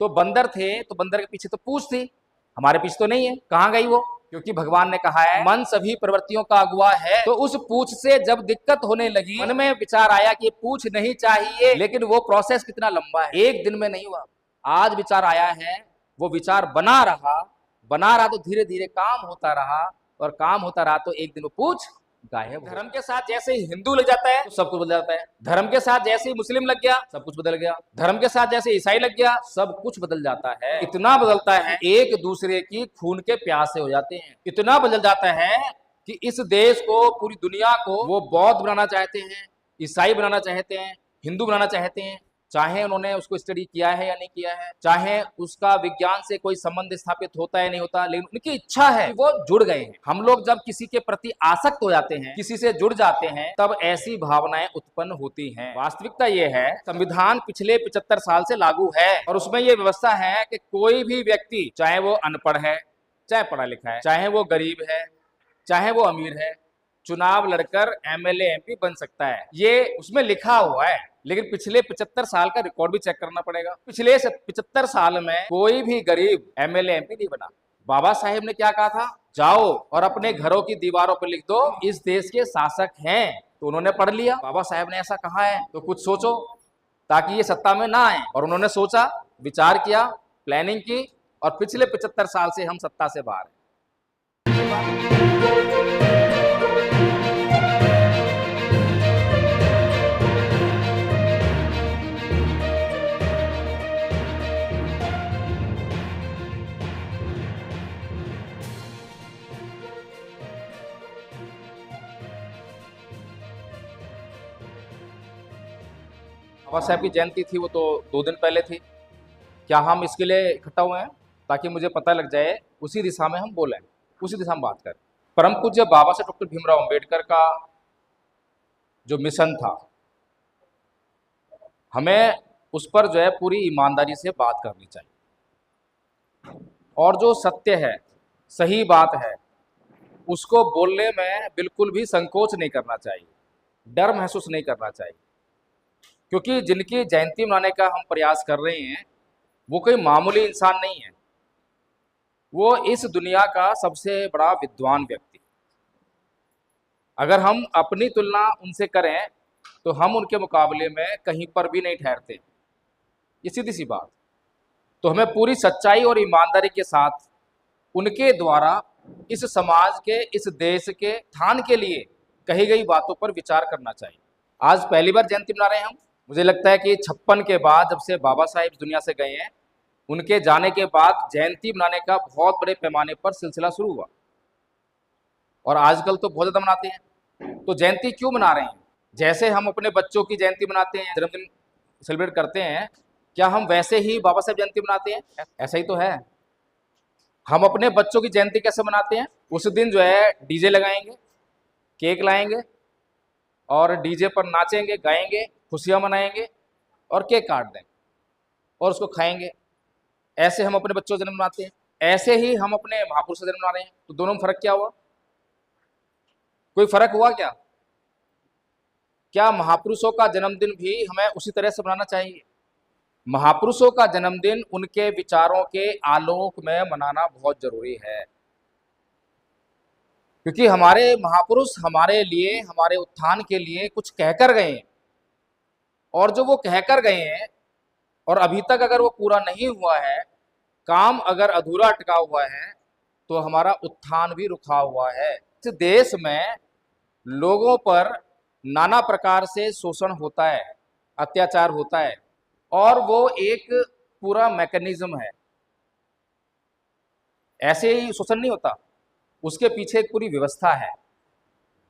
तो बंदर थे, तो बंदर के पीछे तो पूंछ थी, हमारे पीछे तो नहीं है, कहाँ गई वो? क्योंकि भगवान ने कहा है मन सभी प्रवृत्तियों का अगुआ है। तो उस पूंछ से जब दिक्कत होने लगी, मन में विचार आया कि पूंछ नहीं चाहिए, लेकिन वो प्रोसेस कितना लंबा है, एक दिन में नहीं हुआ। आज विचार आया है, वो विचार बना रहा तो धीरे धीरे काम होता रहा, और काम होता रहा तो एक दिन वो पूंछ गायब। धर्म के साथ जैसे ही हिंदू लग जाता है तो सब कुछ बदल जाता है, धर्म के साथ जैसे ही मुस्लिम लग गया सब कुछ बदल गया, धर्म के साथ जैसे ईसाई लग गया सब कुछ बदल जाता है। इतना बदलता है एक दूसरे की खून के प्यासे हो जाते हैं। इतना बदल जाता है कि इस देश को, पूरी दुनिया को वो बौद्ध बनाना चाहते हैं, ईसाई बनाना चाहते हैं, हिंदू बनाना चाहते हैं, चाहे उन्होंने उसको स्टडी किया है या नहीं किया है, चाहे उसका विज्ञान से कोई संबंध स्थापित होता है नहीं होता, लेकिन उनकी इच्छा है कि वो जुड़ गए हैं। हम लोग जब किसी के प्रति आसक्त हो जाते हैं, किसी से जुड़ जाते हैं, तब ऐसी भावनाएं उत्पन्न होती हैं। वास्तविकता ये है, संविधान पिछले 75 साल से लागू है और उसमें ये व्यवस्था है कि कोई भी व्यक्ति, चाहे वो अनपढ़ है, चाहे पढ़ा लिखा है, चाहे वो गरीब है, चाहे वो अमीर है, चुनाव लड़कर एमएलए एमपी बन सकता है। ये उसमें लिखा हुआ है, लेकिन पिछले 75 साल का रिकॉर्ड भी चेक करना पड़ेगा। पिछले 75 साल में कोई भी गरीब एमएलए एमपी नहीं बना। बाबा साहेब ने क्या कहा था? जाओ और अपने घरों की दीवारों पर लिख दो इस देश के शासक हैं। तो उन्होंने पढ़ लिया, बाबा साहेब ने ऐसा कहा है तो कुछ सोचो ताकि ये सत्ता में ना आए। और उन्होंने सोचा, विचार किया, प्लानिंग की, और पिछले 75 साल से हम सत्ता से बाहर हैं। बाबा साहब की जयंती थी, वो तो 2 दिन पहले थी। क्या हम इसके लिए इकट्ठा हुए हैं? ताकि मुझे पता लग जाए, उसी दिशा में हम बोलें, उसी दिशा में बात करें। परम पूज्य बाबा साहब डॉक्टर भीमराव अंबेडकर का जो मिशन था, हमें उस पर जो है पूरी ईमानदारी से बात करनी चाहिए, और जो सत्य है, सही बात है, उसको बोलने में बिल्कुल भी संकोच नहीं करना चाहिए, डर महसूस नहीं करना चाहिए। क्योंकि जिनकी जयंती मनाने का हम प्रयास कर रहे हैं, वो कोई मामूली इंसान नहीं है, वो इस दुनिया का सबसे बड़ा विद्वान व्यक्ति। अगर हम अपनी तुलना उनसे करें तो हम उनके मुकाबले में कहीं पर भी नहीं ठहरते, ये सीधी सी बात। तो हमें पूरी सच्चाई और ईमानदारी के साथ उनके द्वारा इस समाज के, इस देश के उत्थान के लिए कही गई बातों पर विचार करना चाहिए। आज पहली बार जयंती मना रहे हैं हम। मुझे लगता है कि 56 के बाद, जब से बाबा साहेब दुनिया से गए हैं, उनके जाने के बाद जयंती मनाने का बहुत बड़े पैमाने पर सिलसिला शुरू हुआ, और आजकल तो बहुत ज़्यादा मनाते हैं। तो जयंती क्यों मना रहे हैं? जैसे हम अपने बच्चों की जयंती मनाते हैं, जन्मदिन सेलिब्रेट करते हैं, क्या हम वैसे ही बाबा साहेब जयंती मनाते हैं? ऐसा ही तो है। हम अपने बच्चों की जयंती कैसे मनाते हैं? उस दिन जो है डीजे लगाएंगे, केक लाएंगे, और डीजे पर नाचेंगे, गाएंगे, खुशियां मनाएंगे, और केक काट देंगे और उसको खाएंगे। ऐसे हम अपने बच्चों का जन्म मनाते हैं। ऐसे ही हम अपने महापुरुष का जन्म मना रहे हैं। तो दोनों में फर्क क्या हुआ? कोई फर्क हुआ क्या? क्या महापुरुषों का जन्मदिन भी हमें उसी तरह से मनाना चाहिए? महापुरुषों का जन्मदिन उनके विचारों के आलोक में मनाना बहुत जरूरी है, क्योंकि हमारे महापुरुष हमारे लिए, हमारे उत्थान के लिए कुछ कहकर गए हैं, और जो वो कहकर गए हैं और अभी तक अगर वो पूरा नहीं हुआ है, काम अगर अधूरा अटका हुआ है, तो हमारा उत्थान भी रुका हुआ है। इस देश में लोगों पर नाना प्रकार से शोषण होता है, अत्याचार होता है, और वो एक पूरा मैकेनिज्म है। ऐसे ही शोषण नहीं होता, उसके पीछे एक पूरी व्यवस्था है।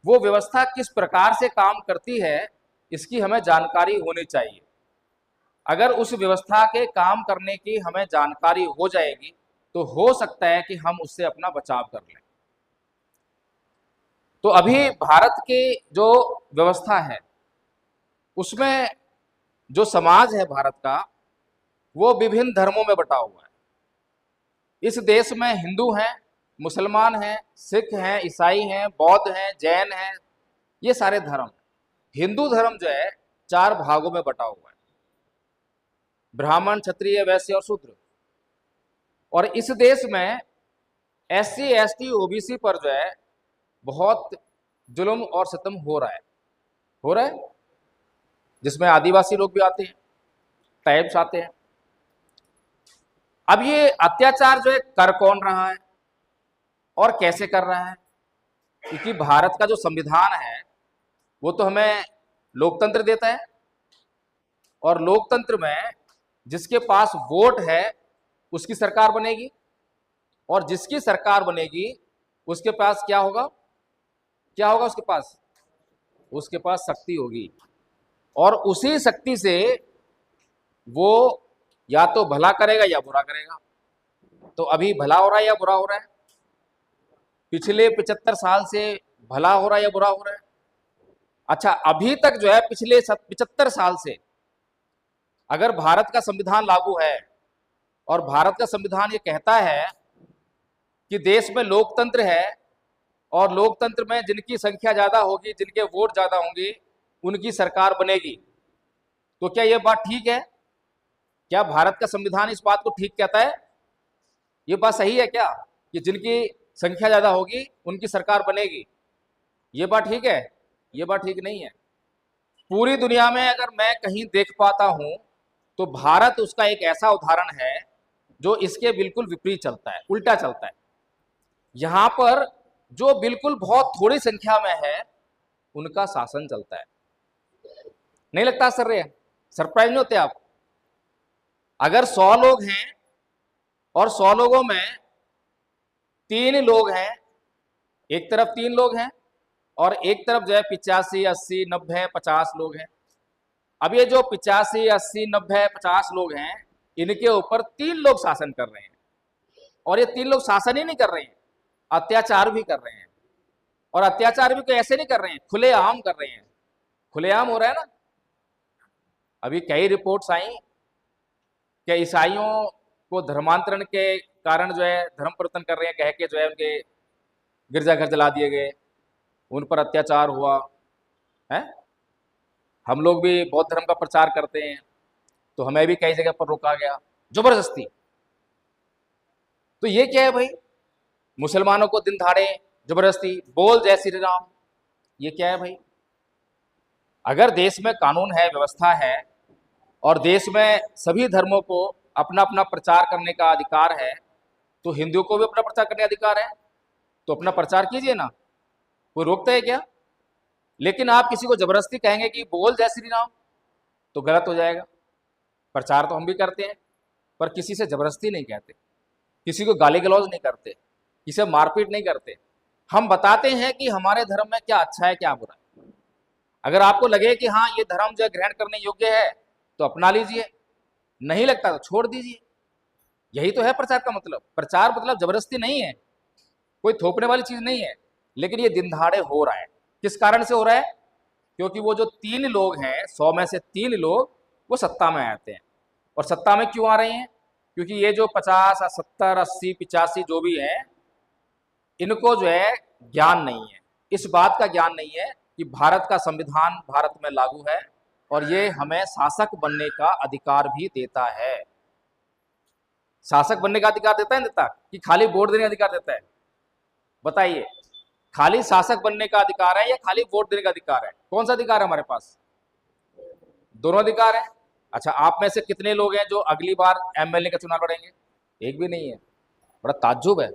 वो व्यवस्था किस प्रकार से काम करती है, इसकी हमें जानकारी होनी चाहिए। अगर उस व्यवस्था के काम करने की हमें जानकारी हो जाएगी, तो हो सकता है कि हम उससे अपना बचाव कर लें। तो अभी भारत की जो व्यवस्था है, उसमें जो समाज है भारत का, वो विभिन्न धर्मों में बटा हुआ है। इस देश में हिंदू हैं, मुसलमान हैं, सिख हैं, ईसाई हैं, बौद्ध हैं, जैन हैं, ये सारे धर्म। हिंदू धर्म जो है 4 भागों में बटा हुआ है। ब्राह्मण, क्षत्रिय, वैश्य और शूद्र। और इस देश में SC, ST, OBC पर जो है बहुत जुल्म और सितम हो रहा है, जिसमें आदिवासी लोग भी आते हैं, ट्राइब्स आते हैं। अब ये अत्याचार जो है कर कौन रहा है और कैसे कर रहा है? क्योंकि भारत का जो संविधान है वो तो हमें लोकतंत्र देता है, और लोकतंत्र में जिसके पास वोट है उसकी सरकार बनेगी, और जिसकी सरकार बनेगी उसके पास क्या होगा? उसके पास शक्ति होगी, और उसी शक्ति से वो या तो भला करेगा या बुरा करेगा। तो अभी भला हो रहा है या बुरा हो रहा है? पिछले 75 साल से भला हो रहा है या बुरा हो रहा है? अच्छा, अभी तक जो है पिछले 75 साल से अगर भारत का संविधान लागू है, और भारत का संविधान ये कहता है कि देश में लोकतंत्र है, और लोकतंत्र में जिनकी संख्या ज्यादा होगी, जिनके वोट ज्यादा होंगे, उनकी सरकार बनेगी, तो क्या ये बात ठीक है? क्या भारत का संविधान इस बात को ठीक कहता है? ये बात सही है क्या कि जिनकी संख्या ज्यादा होगी उनकी सरकार बनेगी? ये बात ठीक है? ये बात ठीक नहीं है। पूरी दुनिया में अगर मैं कहीं देख पाता हूं तो भारत उसका एक ऐसा उदाहरण है जो इसके बिल्कुल विपरीत चलता है, उल्टा चलता है। यहां पर जो बिल्कुल बहुत थोड़ी संख्या में है उनका शासन चलता है। नहीं लगता सरप्राइज नहीं होते आप? अगर 100 लोग हैं और 100 लोगों में 3 लोग हैं, एक तरफ 3 लोग हैं और एक तरफ जो है 85, 80, 90, 50 लोग हैं। अब ये जो 85, 80, 90, 50 लोग हैं, इनके ऊपर 3 लोग शासन कर रहे हैं, और ये 3 लोग शासन ही नहीं कर रहे हैं, अत्याचार भी कर रहे हैं। और अत्याचार भी कोई ऐसे नहीं कर रहे हैं, खुलेआम कर रहे हैं। खुलेआम हो रहा है ना। अभी कई रिपोर्ट्स आई कि ईसाइयों को धर्मांतरण के कारण जो है धर्म परिवर्तन कर रहे हैं, कह के जो है उनके गिरजाघर जला दिए गए, उन पर अत्याचार हुआ है। हम लोग भी बौद्ध धर्म का प्रचार करते हैं, तो हमें भी कई जगह पर रोका गया जबरदस्ती। तो ये क्या है भाई? मुसलमानों को दिन दहाड़े जबरदस्ती बोल जय श्री राम, ये क्या है भाई? अगर देश में कानून है, व्यवस्था है, और देश में सभी धर्मों को अपना अपना प्रचार करने का अधिकार है, तो हिंदुओं को भी अपना प्रचार करने का अधिकार है, तो अपना प्रचार कीजिए ना, कोई रोकता है क्या? लेकिन आप किसी को जबरदस्ती कहेंगे कि बोल जय श्री राम, तो गलत हो जाएगा। प्रचार तो हम भी करते हैं, पर किसी से जबरदस्ती नहीं कहते, किसी को गाली गलौज नहीं करते, किसी से मारपीट नहीं करते। हम बताते हैं कि हमारे धर्म में क्या अच्छा है, क्या बुरा है। अगर आपको लगे कि हाँ ये धर्म जो ग्रहण करने योग्य है तो अपना लीजिए, नहीं लगता तो छोड़ दीजिए। यही तो है प्रचार का मतलब। प्रचार मतलब जबरदस्ती नहीं है, कोई थोपने वाली चीज नहीं है। लेकिन ये दिन दहाड़े हो रहा है। किस कारण से हो रहा है? क्योंकि वो जो 3 लोग हैं, 100 में से 3 लोग वो सत्ता में आते हैं। और सत्ता में क्यों आ रहे हैं? क्योंकि ये जो 50, 70, 80, 85 जो भी हैं, इनको जो है ज्ञान नहीं है, इस बात का ज्ञान नहीं है कि भारत का संविधान भारत में लागू है, और ये हमें शासक बनने का अधिकार भी देता है। शासक बनने का अधिकार देता है, देता कि खाली वोट देने का अधिकार देता है? बताइए, खाली शासक बनने का अधिकार है या खाली वोट देने का अधिकार है? कौन सा अधिकार है हमारे पास? दोनों अधिकार है। अच्छा, आप में से कितने लोग हैं जो अगली बार MLA का चुनाव लड़ेंगे? एक भी नहीं है। बड़ा ताज्जुब है।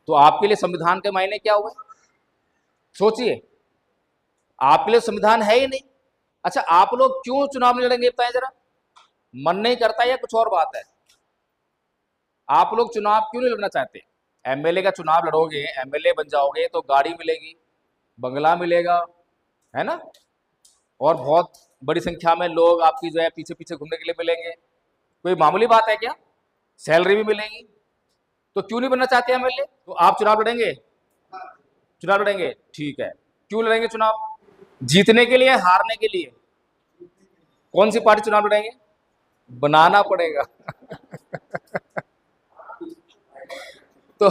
तो आपके लिए संविधान के मायने क्या हुए? सोचिए, आपके लिए संविधान है ही नहीं। अच्छा, आप लोग क्यों चुनाव नहीं लड़ेंगे बताएं जरा? मन नहीं करता या कुछ और बात है? आप लोग चुनाव क्यों नहीं लड़ना चाहते? MLA का चुनाव लड़ोगे, MLA बन जाओगे तो गाड़ी मिलेगी, बंगला मिलेगा, है ना, और बहुत बड़ी संख्या में लोग आपकी जो है पीछे पीछे घूमने के लिए मिलेंगे। कोई मामूली बात है क्या? सैलरी भी मिलेगी। तो क्यों नहीं बनना चाहते MLA? तो आप चुनाव लड़ेंगे? चुनाव लड़ेंगे, ठीक है। क्यों लड़ेंगे चुनाव? जीतने के लिए, हारने के लिए? कौन सी पार्टी चुनाव लड़ेंगे? बनाना पड़ेगा। तो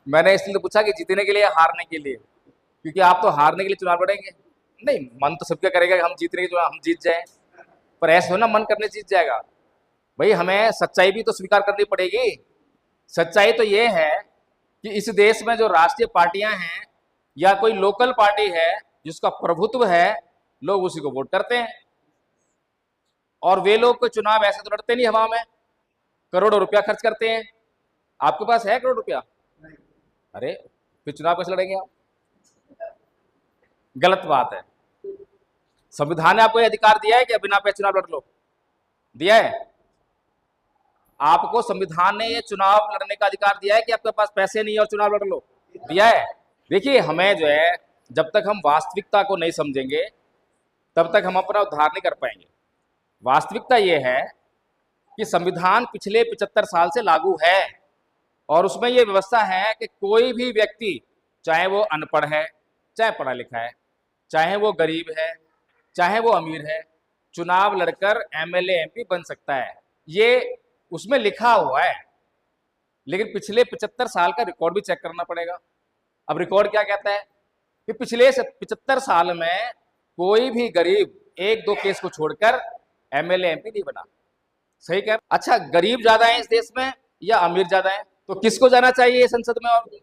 मैंने इसलिए तो पूछा कि जीतने के लिए, हारने के लिए, क्योंकि आप तो हारने के लिए चुनाव लड़ेंगे। नहीं, मन तो सबका करेगा कि हम जीतने के चुनाव हम जीत जाएं, पर ऐसे हो ना मन करने जीत जाएगा। भाई हमें सच्चाई भी तो स्वीकार करनी पड़ेगी। सच्चाई तो ये है कि इस देश में जो राष्ट्रीय पार्टियां हैं या कोई लोकल पार्टी है जिसका प्रभुत्व है, लोग उसी को वोट करते हैं। और वे लोग कोई चुनाव ऐसे तो लड़ते नहीं हवा में, करोड़ों रुपया खर्च करते हैं। आपके पास है करोड़ रुपया? अरे फिर चुनाव कैसे लड़ेंगे आप? गलत बात है। संविधान ने आपको ये अधिकार दिया है कि बिना पैसे चुनाव लड़ लो? दिया है? आपको संविधान ने ये चुनाव लड़ने का अधिकार दिया है कि आपके पास पैसे नहीं है और चुनाव लड़ लो? दिया है? देखिए, हमें जो है, जब तक हम वास्तविकता को नहीं समझेंगे तब तक हम अपना उद्धार नहीं कर पाएंगे। वास्तविकता ये है कि संविधान पिछले 75 साल से लागू है और उसमें यह व्यवस्था है कि कोई भी व्यक्ति, चाहे वो अनपढ़ है, चाहे पढ़ा लिखा है, चाहे वो गरीब है, चाहे वो अमीर है, चुनाव लड़कर एमएलए एमपी बन सकता है। ये उसमें लिखा हुआ है। लेकिन पिछले 75 साल का रिकॉर्ड भी चेक करना पड़ेगा। अब रिकॉर्ड क्या कहता है कि पिछले 75 साल में कोई भी गरीब एक दो केस को छोड़कर एमएलए एमपी नहीं बना। सही कह? अच्छा, गरीब ज्यादा है इस देश में या अमीर ज्यादा है? तो किसको जाना चाहिए संसद में? और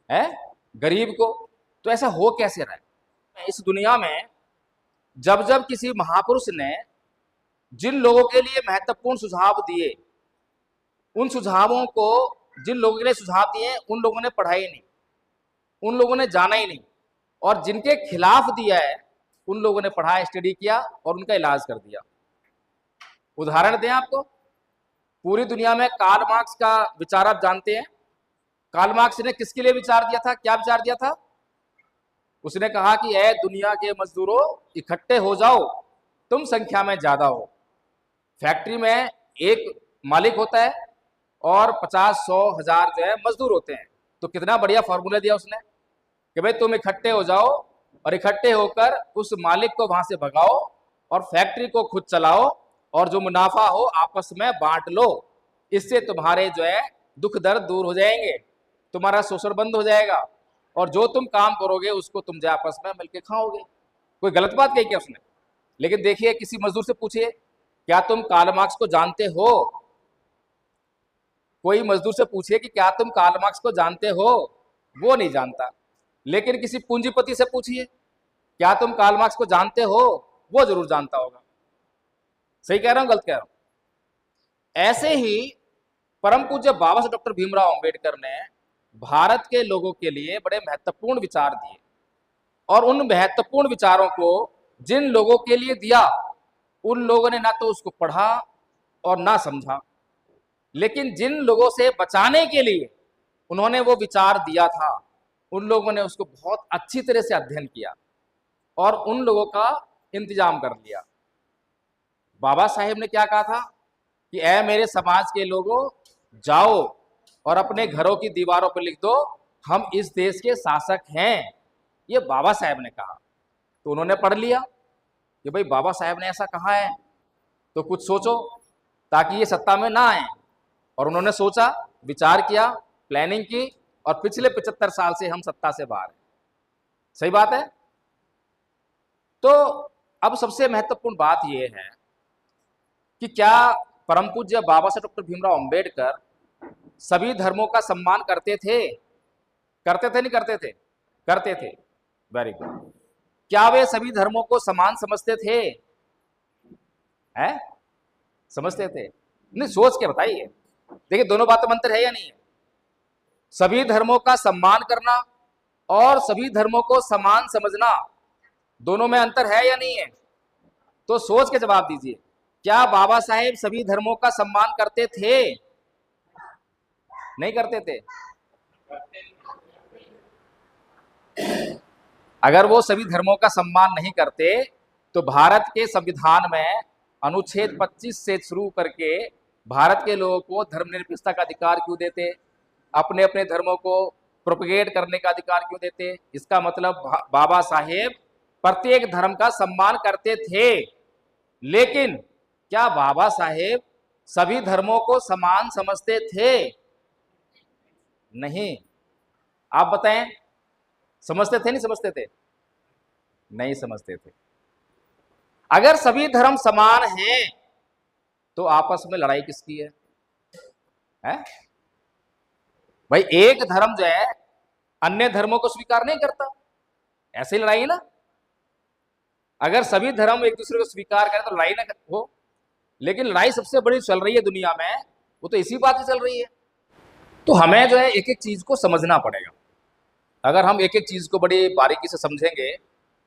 है गरीब को। तो ऐसा हो कैसे रहा है? इस दुनिया में जब जब किसी महापुरुष ने जिन लोगों के लिए महत्वपूर्ण सुझाव दिए, उन सुझावों को जिन लोगों के लिए सुझाव दिए उन लोगों ने पढ़ा ही नहीं, उन लोगों ने जाना ही नहीं, और जिनके खिलाफ दिया है उन लोगों ने पढ़ा, स्टडी किया और उनका इलाज कर दिया। उदाहरण दें आपको, पूरी दुनिया में कार्ल मार्क्स का विचार आप जानते हैं। कार्ल मार्क्स ने किसके लिए विचार दिया था? क्या विचार दिया था? उसने कहा कि ऐ दुनिया के मजदूरों, इकट्ठे हो जाओ, तुम संख्या में ज्यादा हो। फैक्ट्री में एक मालिक होता है और 50, 100, 1000 जो है मजदूर होते हैं। तो कितना बढ़िया फॉर्मूला दिया उसने कि भाई तुम इकट्ठे हो जाओ और इकट्ठे होकर उस मालिक को वहां से भगाओ और फैक्ट्री को खुद चलाओ और जो मुनाफा हो आपस में बांट लो। इससे तुम्हारे जो है दुख दर्द दूर हो जाएंगे, तुम्हारा शोषण बंद हो जाएगा और जो तुम काम करोगे उसको तुम जो आपस में मिलके खाओगे। कोई गलत बात कही क्या उसने? लेकिन देखिए, किसी मजदूर से पूछिए, क्या तुम कार्ल मार्क्स को जानते हो? कोई मजदूर से पूछिए कि क्या तुम कार्ल मार्क्स को जानते हो? वो नहीं जानता। लेकिन किसी पूंजीपति से पूछिए, क्या तुम कार्ल मार्क्स को जानते हो? वो जरूर जानता होगा। सही कह रहा हूं, गलत कह रहा हूं? ऐसे ही परम पूज्य बाबा साहब डॉक्टर भीमराव अंबेडकर ने भारत के लोगों के लिए बड़े महत्वपूर्ण विचार दिए, और उन महत्वपूर्ण विचारों को जिन लोगों के लिए दिया उन लोगों ने ना तो उसको पढ़ा और ना समझा। लेकिन जिन लोगों से बचाने के लिए उन्होंने वो विचार दिया था, उन लोगों ने उसको बहुत अच्छी तरह से अध्ययन किया और उन लोगों का इंतजाम कर लिया। बाबा साहेब ने क्या कहा था कि ऐ मेरे समाज के लोगों, जाओ और अपने घरों की दीवारों पर लिख दो, हम इस देश के शासक हैं। ये बाबा साहेब ने कहा। तो उन्होंने पढ़ लिया कि भाई बाबा साहेब ने ऐसा कहा है, तो कुछ सोचो ताकि ये सत्ता में ना आए। और उन्होंने सोचा, विचार किया, प्लानिंग की, और पिछले 75 साल से हम सत्ता से बाहर हैं। सही बात है? तो अब सबसे महत्वपूर्ण बात यह है कि क्या परम पूज्य बाबा साहब डॉक्टर भीमराव अंबेडकर सभी धर्मों का सम्मान करते थे? करते थे नहीं करते थे? करते थे। Very good. क्या वे सभी धर्मों को समान समझते थे? है? समझते थे? नहीं, सोच के बताइए। देखिए, दोनों बातों में अंतर है या नहीं है? सभी धर्मों का सम्मान करना और सभी धर्मों को समान समझना, दोनों में अंतर है या नहीं है? तो सोच के जवाब दीजिए। क्या बाबा साहेब सभी धर्मों का सम्मान करते थे? नहीं करते थे? अगर वो सभी धर्मों का सम्मान नहीं करते तो भारत के संविधान में अनुच्छेद 25 से शुरू करके भारत के लोगों को धर्मनिरपेक्षता का अधिकार क्यों देते? अपने अपने धर्मों को प्रोपेगेट करने का अधिकार क्यों देते? इसका मतलब बाबा साहेब प्रत्येक धर्म का सम्मान करते थे। लेकिन क्या बाबा साहेब सभी धर्मों को समान समझते थे? नहीं। आप बताएं, समझते थे नहीं समझते थे? नहीं समझते थे। अगर सभी धर्म समान हैं तो आपस में लड़ाई किसकी है? हैं? भाई एक धर्म जो है अन्य धर्मों को स्वीकार नहीं करता, ऐसे ही लड़ाई है ना। अगर सभी धर्म एक दूसरे को स्वीकार करें तो लड़ाई ना हो, लेकिन लड़ाई सबसे बड़ी चल रही है दुनिया में, वो तो इसी बात से चल रही है। तो हमें जो है एक एक चीज को समझना पड़ेगा। अगर हम एक एक चीज को बड़ी बारीकी से समझेंगे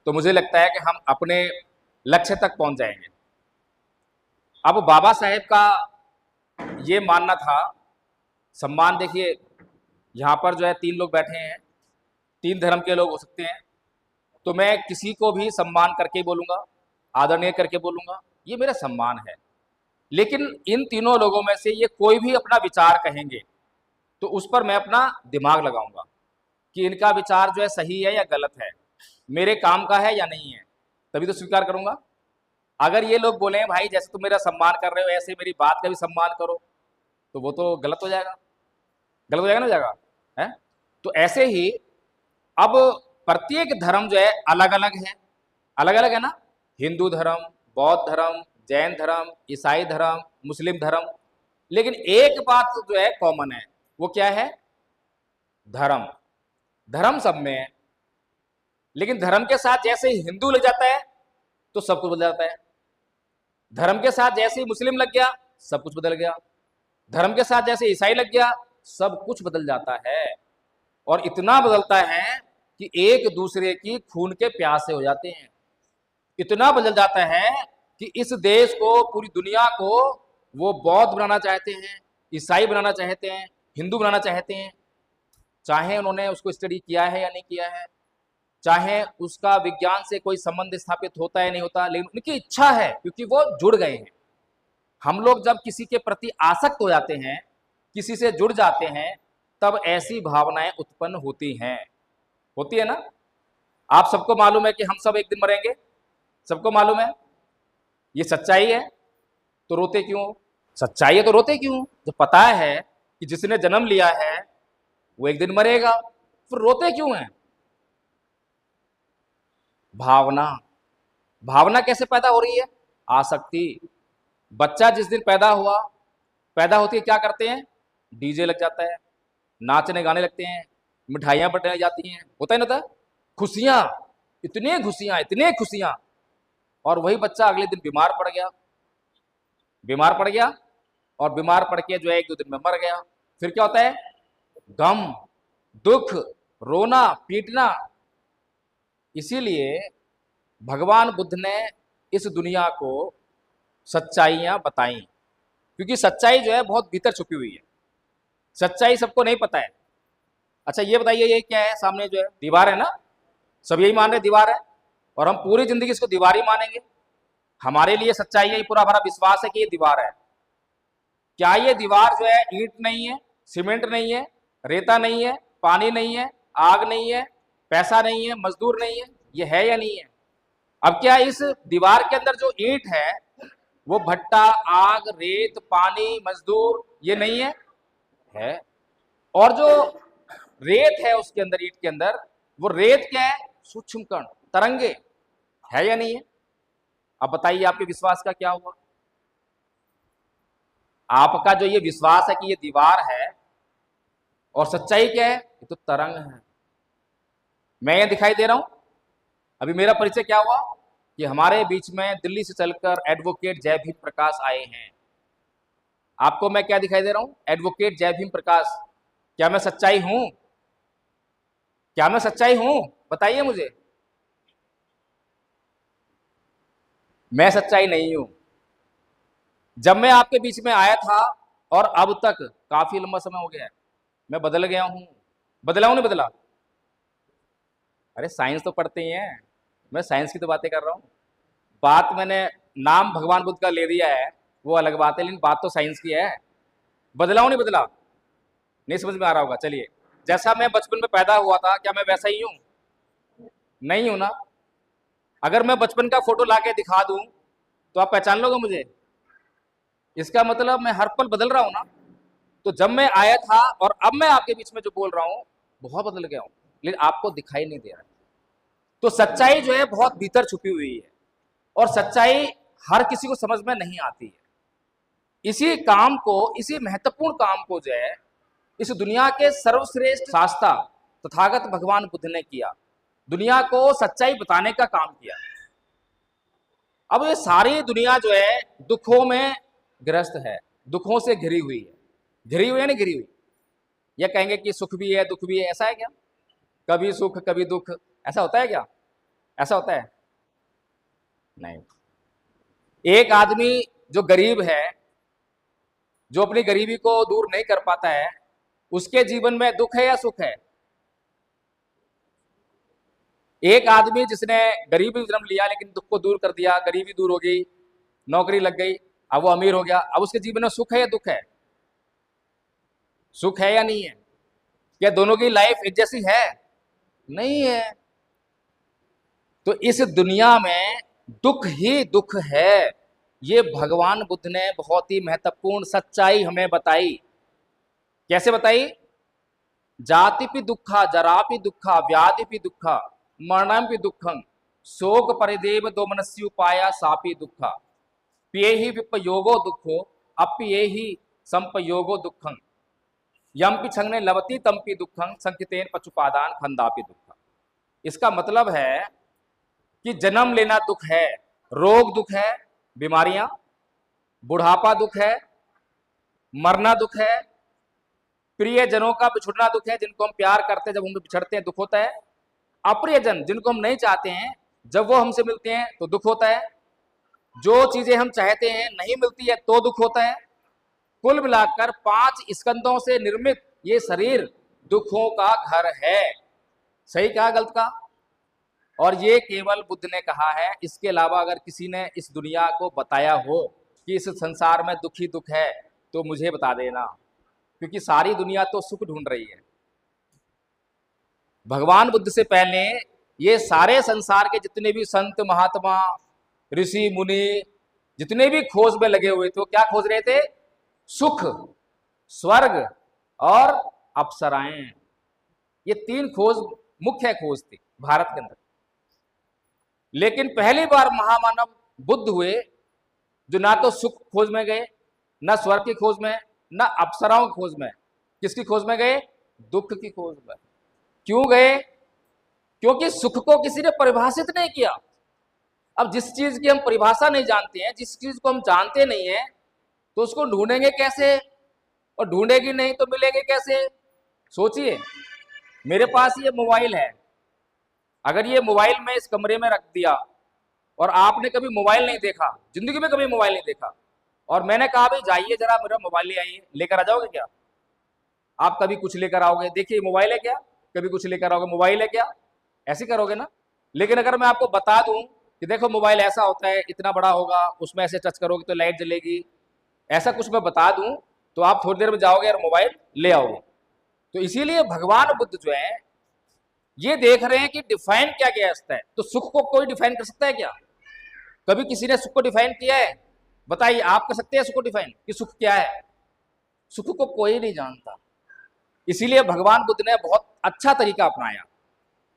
तो मुझे लगता है कि हम अपने लक्ष्य तक पहुंच जाएंगे। अब बाबा साहेब का ये मानना था, सम्मान देखिए, यहाँ पर जो है 3 लोग बैठे हैं, 3 धर्म के लोग हो सकते हैं, तो मैं किसी को भी सम्मान करके ही बोलूंगा, आदरणीय करके बोलूंगा, ये मेरा सम्मान है। लेकिन इन तीनों लोगों में से ये कोई भी अपना विचार कहेंगे तो उस पर मैं अपना दिमाग लगाऊंगा कि इनका विचार जो है सही है या गलत है, मेरे काम का है या नहीं है, तभी तो स्वीकार करूंगा। अगर ये लोग बोले भाई जैसे तुम मेरा सम्मान कर रहे हो ऐसे मेरी बात का भी सम्मान करो, तो वो तो गलत हो जाएगा, गलत हो जाएगा ना, हो जाएगा है। तो ऐसे ही अब प्रत्येक धर्म जो है अलग अलग है, अलग अलग है ना, हिंदू धर्म, बौद्ध धर्म, जैन धर्म, ईसाई धर्म, मुस्लिम धर्म, लेकिन एक बात जो है कॉमन है, वो क्या है? धर्म। धर्म सब में है, लेकिन धर्म के साथ जैसे ही हिंदू लग जाता है तो सब कुछ बदल जाता है, धर्म के साथ जैसे ही मुस्लिम लग गया सब कुछ बदल गया, धर्म के साथ जैसे ईसाई लग गया सब कुछ बदल जाता है। और इतना बदलता है कि एक दूसरे की खून के प्यासे हो जाते हैं, इतना बदल जाता है कि इस देश को, पूरी दुनिया को वो बौद्ध बनाना चाहते हैं, ईसाई बनाना चाहते हैं, हिंदू बनाना चाहते हैं, चाहे उन्होंने उसको स्टडी किया है या नहीं किया है, चाहे उसका विज्ञान से कोई संबंध स्थापित होता है नहीं होता, लेकिन उनकी इच्छा है क्योंकि वो जुड़ गए हैं। हम लोग जब किसी के प्रति आसक्त हो जाते हैं, किसी से जुड़ जाते हैं, तब ऐसी भावनाएं उत्पन्न होती हैं, होती है ना। आप सबको मालूम है कि हम सब एक दिन मरेंगे, सबको मालूम है, ये सच्चाई है, तो रोते क्यों? सच्चाई है तो रोते क्यों? जब पता है कि जिसने जन्म लिया है वो एक दिन मरेगा, फिर रोते क्यों हैं? भावना। भावना कैसे पैदा हो रही है? आसक्ति। बच्चा जिस दिन पैदा हुआ, पैदा होती है क्या करते हैं? डीजे लग जाता है, नाचने गाने लगते हैं, मिठाइयां बंटने जाती हैं, होता है ना, होता? खुशियां, इतने खुशियां, इतने खुशियां, और वही बच्चा अगले दिन बीमार पड़ गया, बीमार पड़ गया, और बीमार पड़ के जो है 1-2 दिन में मर गया। फिर क्या होता है? गम, दुख, रोना, पीटना। इसीलिए भगवान बुद्ध ने इस दुनिया को सच्चाइयां बताई, क्योंकि सच्चाई जो है बहुत भीतर छुपी हुई है, सच्चाई सबको नहीं पता है। अच्छा ये बताइए, ये क्या है सामने जो है? दीवार है ना, सब यही मान रहे दीवार है, और हम पूरी जिंदगी इसको दीवार ही मानेंगे। हमारे लिए सच्चाई है, पूरा हमारा विश्वास है कि ये दीवार है। क्या ये दीवार जो है ईंट नहीं है, सीमेंट नहीं है, रेता नहीं है, पानी नहीं है, आग नहीं है, पैसा नहीं है, मजदूर नहीं है, ये है या नहीं है? अब क्या इस दीवार के अंदर जो ईंट है वो भट्टा, आग, रेत, पानी, मजदूर ये नहीं है? है। और जो रेत है उसके अंदर, ईंट के अंदर, वो रेत क्या है? सूक्ष्म कण, तरंगे, है या नहीं है? अब बताइए आपके विश्वास का क्या हुआ? आपका जो ये विश्वास है कि ये दीवार है, और सच्चाई क्या है? ये तो तरंग है। मैं ये दिखाई दे रहा हूं। अभी मेरा परिचय क्या हुआ कि हमारे बीच में दिल्ली से चलकर एडवोकेट जय भीम प्रकाश आए हैं। आपको मैं क्या दिखाई दे रहा हूं? एडवोकेट जय भीम प्रकाश। क्या मैं सच्चाई हूं? क्या मैं सच्चाई हूं? बताइए मुझे। मैं सच्चाई नहीं हूं। जब मैं आपके बीच में आया था और अब तक काफी लंबा समय हो गया है, मैं बदल गया हूं। बदला हूं नहीं बदला? अरे साइंस तो पढ़ते ही हैं, मैं साइंस की तो बातें कर रहा हूं। बात मैंने नाम भगवान बुद्ध का ले दिया है वो अलग बात है, लेकिन बात तो साइंस की है। बदला हूं नहीं बदला? नहीं समझ में आ रहा होगा। चलिए, जैसा मैं बचपन में पैदा हुआ था क्या मैं वैसा ही हूं? नहीं हूं ना। अगर मैं बचपन का फोटो लाके दिखा दूं तो आप पहचान लोगे मुझे? इसका मतलब मैं हर पल बदल रहा हूं ना। तो जब मैं आया था और अब मैं आपके बीच में जो बोल रहा हूं बहुत बदल गया हूं, लेकिन आपको दिखाई नहीं दे रहा है। तो सच्चाई जो है बहुत भीतर छुपी हुई है, और सच्चाई हर किसी को समझ में नहीं आती है। इसी काम को, इसी महत्वपूर्ण काम को जो है इस दुनिया के सर्वश्रेष्ठ शास्त्रा तथागत भगवान बुद्ध ने किया, दुनिया को सच्चाई बताने का काम किया। अब ये सारी दुनिया जो है दुखों में ग्रस्त है, दुखों से घिरी हुई है। घिरी हुई है ना, घिरी हुई। ये कहेंगे कि सुख भी है दुख भी है, ऐसा है क्या? कभी सुख कभी दुख, ऐसा होता है क्या? ऐसा होता है नहीं। एक आदमी जो गरीब है, जो अपनी गरीबी को दूर नहीं कर पाता है, उसके जीवन में दुख है या सुख है? एक आदमी जिसने गरीबी जन्म लिया लेकिन दुख को दूर कर दिया, गरीबी दूर हो गई, नौकरी लग गई, अब वो अमीर हो गया, अब उसके जीवन में सुख है या दुख है? सुख है या नहीं है? क्या दोनों की लाइफ एक जैसी है? नहीं है। तो इस दुनिया में दुख ही दुख है। ये भगवान बुद्ध ने बहुत ही महत्वपूर्ण सच्चाई हमें बताई। कैसे बताई? जातिपि दुखा, जरापि दुखा, व्याधिपि दुखा, मरणमपि दुखं, शोक परिदेव दोमनस्युपाया सापि दुखा, पियेहि विपयोगो दुखो, अप्येहि संपयोगो दुखं, यम्पि छंगने लवति तम्पि दुखं, संकितेन पचुपादान खंदापि दुखा। इसका मतलब है कि जन्म लेना दुख है, रोग दुख है, बीमारियां, बुढ़ापा दुख है, मरना दुख है, प्रियजनों का बिछुड़ना दुख है, जिनको हम प्यार करते हैं जब उनसे बिछड़ते हैं दुख होता है, अप्रियजन जिनको हम नहीं चाहते हैं जब वो हमसे मिलते हैं तो दुख होता है, जो चीजें हम चाहते हैं नहीं मिलती है तो दुख होता है। कुल मिलाकर 5 स्कंदों से निर्मित ये शरीर दुखों का घर है। सही कहा गलत कहा? और ये केवल बुद्ध ने कहा है, इसके अलावा अगर किसी ने इस दुनिया को बताया हो कि इस संसार में दुख ही दुख है तो मुझे बता देना, क्योंकि सारी दुनिया तो सुख ढूंढ रही है। भगवान बुद्ध से पहले ये सारे संसार के जितने भी संत महात्मा ऋषि मुनि जितने भी खोज में लगे हुए थे, वो क्या खोज रहे थे? सुख, स्वर्ग और अप्सराएं। ये 3 खोज मुख्य खोज थी भारत के अंदर। लेकिन पहली बार महामानव बुद्ध हुए जो ना तो सुख खोज में गए, ना स्वर्ग की खोज में, ना अप्सराओं की खोज में। किसकी खोज में गए? दुख की खोज में। क्यों गए? क्योंकि सुख को किसी ने परिभाषित नहीं किया। अब जिस चीज की हम परिभाषा नहीं जानते हैं, जिस चीज को हम जानते नहीं है, तो उसको ढूंढेंगे कैसे? और ढूंढेगी नहीं तो मिलेंगे कैसे? सोचिए, मेरे पास ये मोबाइल है, अगर ये मोबाइल मैं इस कमरे में रख दिया और आपने कभी मोबाइल नहीं देखा, जिंदगी में कभी मोबाइल नहीं देखा, और मैंने कहा भाई जाइए जरा मेरा मोबाइल ले आइए, लेकर आ जाओगे क्या? आप कभी कुछ लेकर आओगे, देखिए मोबाइल है क्या, कभी कुछ लेकर आओगे, मोबाइल है क्या, ऐसे करोगे ना। लेकिन अगर मैं आपको बता दूं कि देखो मोबाइल ऐसा होता है, इतना बड़ा होगा, उसमें ऐसे टच करोगे तो लाइट जलेगी, ऐसा कुछ मैं बता दूं तो आप थोड़ी देर में जाओगे और मोबाइल ले आओगे। तो इसीलिए भगवान बुद्ध जो है ये देख रहे हैं कि डिफाइन क्या किया जाता है। तो सुख को कोई डिफाइन कर सकता है क्या? कभी किसी ने सुख को डिफाइन किया है? बताइए, आप कर सकते हैं सुख को डिफाइन कि सुख क्या है? सुख को कोई नहीं जानता। इसीलिए भगवान बुद्ध ने बहुत अच्छा तरीका अपनाया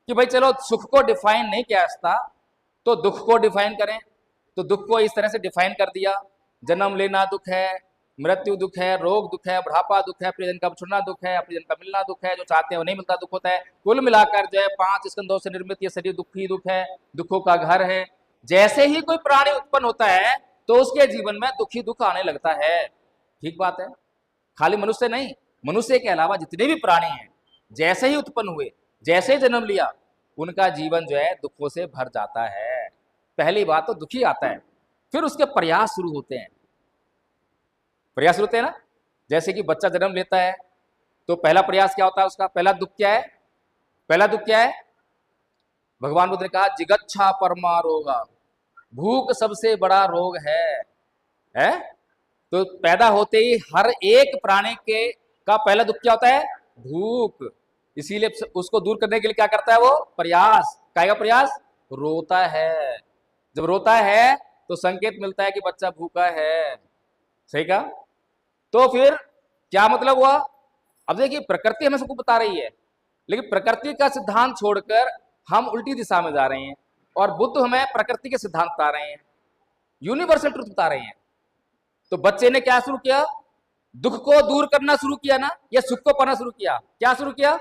कि भाई चलो सुख को डिफाइन नहीं किया जाता तो दुख को डिफाइन करें। तो दुख को इस तरह से डिफाइन कर दिया, जन्म लेना दुख है, मृत्यु दुख है, रोग दुख है, बुढ़ापा दुख है, प्रियजन का छुड़ना दुख है, अपरिजन का मिलना दुख है, जो चाहते हैं वो नहीं मिलता दुख होता है। कुल मिलाकर जो है 5 स्कंदों से निर्मित ये शरीर दुख ही दुख है, दुखों का घर है। जैसे ही कोई प्राणी उत्पन्न होता है तो उसके जीवन में दुख ही दुख आने लगता है। ठीक बात है। खाली मनुष्य नहीं, मनुष्य के अलावा जितने भी प्राणी हैं जैसे ही उत्पन्न हुए, जैसे ही जन्म लिया, उनका जीवन जो है दुखों से भर जाता है। पहली बात तो दुखी आता है, फिर उसके प्रयास शुरू होते हैं। प्रयास होते हैं ना, जैसे कि बच्चा जन्म लेता है तो पहला प्रयास क्या होता है उसका? पहला दुख क्या है? पहला दुख क्या है? भगवान बुद्ध ने कहा जिगच्छा परमा रोगा, भूख सबसे बड़ा रोग है? तो पैदा होते ही हर एक प्राणी के का पहला दुख क्या होता है? भूख। इसीलिए उसको दूर करने के लिए क्या करता है वो? प्रयास। क्या प्रयास? रोता है। जब रोता है तो संकेत मिलता है कि बच्चा भूखा है। सही कहा? तो फिर क्या मतलब हुआ? अब देखिए, प्रकृति हमें सबको बता रही है, लेकिन प्रकृति का सिद्धांत छोड़कर हम उल्टी दिशा में जा रहे हैं, और बुद्ध हमें प्रकृति के सिद्धांत बता रहे हैं, यूनिवर्सल ट्रुथ बता रहे हैं। तो बच्चे ने क्या शुरू किया? दुख को दूर करना शुरू किया ना, या सुख को पाना शुरू किया? क्या शुरू किया?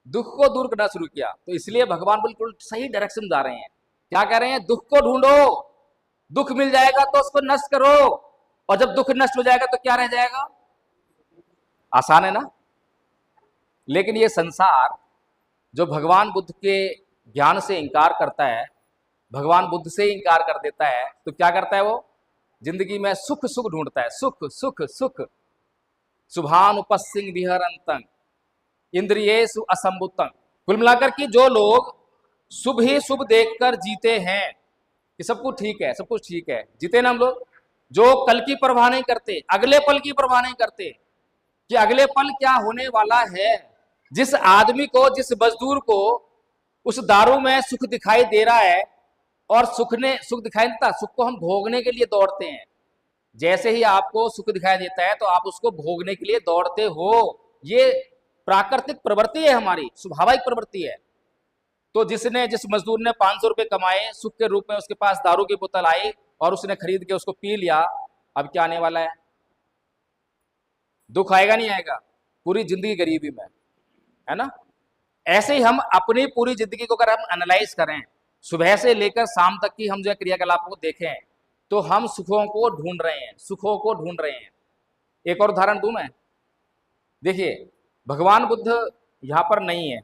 दुख को दूर करना शुरू किया। तो इसलिए भगवान बिल्कुल सही डायरेक्शन जा रहे हैं। क्या कह रहे हैं? दुख को ढूंढो, दुख मिल जाएगा तो उसको नष्ट करो, और जब दुख नष्ट हो जाएगा तो क्या रह जाएगा? आसान है ना। लेकिन ये संसार जो भगवान बुद्ध के ज्ञान से इंकार करता है, भगवान बुद्ध से इंकार कर देता है, तो क्या करता है वो? जिंदगी में सुख सुख ढूंढता है, सुख सुख सुख। शुभानुपस्सिंग विहरंतं इंद्रियेषु असंभुतं। कुल मिलाकर के जो लोग शुभ ही शुभ देखकर जीते हैं कि सब कुछ ठीक है, सब कुछ ठीक है, जीते ना हम लोग, जो कल की परवाह नहीं करते, अगले पल की परवाह नहीं करते कि अगले पल क्या होने वाला है। जिस आदमी को, जिस मजदूर को उस दारू में सुख दिखाई दे रहा है, और सुख दिखाई देता, सुख को हम भोगने के लिए दौड़ते हैं। जैसे ही आपको सुख दिखाई देता है तो आप उसको भोगने के लिए दौड़ते हो। ये प्राकृतिक प्रवृत्ति है, हमारी स्वाभाविक प्रवृत्ति है। तो जिस मजदूर ने 500 रुपए कमाए, सुख के रूप में उसके पास दारू की बोतल आई और उसने खरीद के उसको पी लिया, अब क्या आने वाला है? दुख आएगा नहीं आएगा? पूरी जिंदगी गरीबी में, है ना। ऐसे ही हम अपनी पूरी जिंदगी को अगर हम एनालाइज करें, सुबह से लेकर शाम तक की हम जो क्रियाकलापों को देखें, तो हम सुखों को ढूंढ रहे हैं, सुखों को ढूंढ रहे हैं। एक और उदाहरण दूं मैं। देखिए, भगवान बुद्ध यहां पर नहीं है,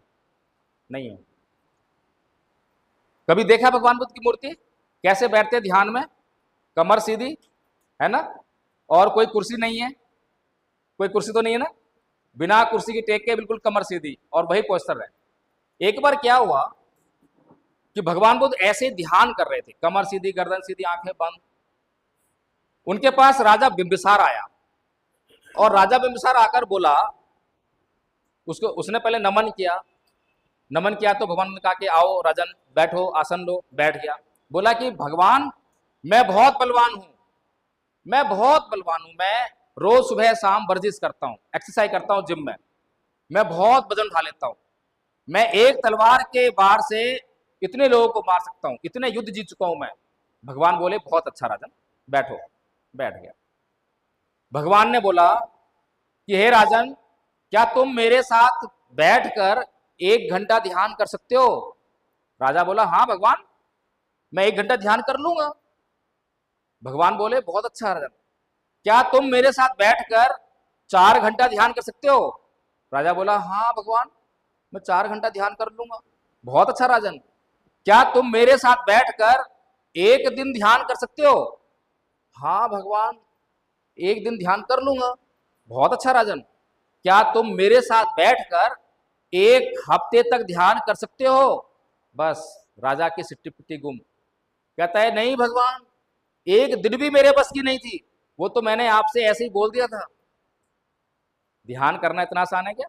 नहीं है। कभी देखा भगवान बुद्ध की मूर्ति कैसे बैठते ध्यान में? कमर सीधी, है ना, और कोई कुर्सी नहीं है, कोई कुर्सी तो नहीं है ना, बिना कुर्सी की टेक के बिल्कुल कमर सीधी, और वही पोस्टर है। एक बार क्या हुआ कि भगवान बुद्ध ऐसे ध्यान कर रहे थे, कमर सीधी, गर्दन सीधी, आंखें बंद। उनके पास राजा बिंबिसार आया, और राजा बिंबिसार आकर बोला, उसने पहले नमन किया। नमन किया तो भगवान ने कहा कि आओ राजन, बैठो, आसन लो। बैठ गया। बोला कि भगवान, मैं बहुत बलवान हूं, मैं बहुत बलवान हूं, मैं रोज सुबह शाम वर्जिश करता हूं, एक्सरसाइज करता हूं जिम में, मैं बहुत वजन उठा लेता हूं, मैं एक तलवार के वार से इतने लोगों को मार सकता हूं, इतने युद्ध जीत चुका हूं मैं। भगवान बोले बहुत अच्छा राजन, बैठो। बैठ गया। भगवान ने बोला कि हे राजन, क्या तुम मेरे साथ बैठकर 1 घंटा ध्यान कर सकते हो? राजा बोला हाँ भगवान, मैं 1 घंटा ध्यान कर लूंगा। भगवान बोले बहुत अच्छा राजन, क्या तुम मेरे साथ बैठकर 4 घंटा ध्यान कर सकते हो? राजा बोला हाँ भगवान, मैं 4 घंटा ध्यान कर लूंगा। बहुत अच्छा राजन, क्या तुम मेरे साथ बैठकर 1 दिन ध्यान कर सकते हो? हाँ भगवान, 1 दिन ध्यान कर लूंगा। बहुत अच्छा राजन, क्या तुम मेरे साथ बैठकर 1 हफ्ते तक ध्यान कर सकते हो? बस राजा की सिट्टी पिट्टी गुम। कहता है नहीं भगवान, 1 दिन भी मेरे बस की नहीं थी, वो तो मैंने आपसे ऐसे ही बोल दिया था। ध्यान करना इतना आसान है क्या?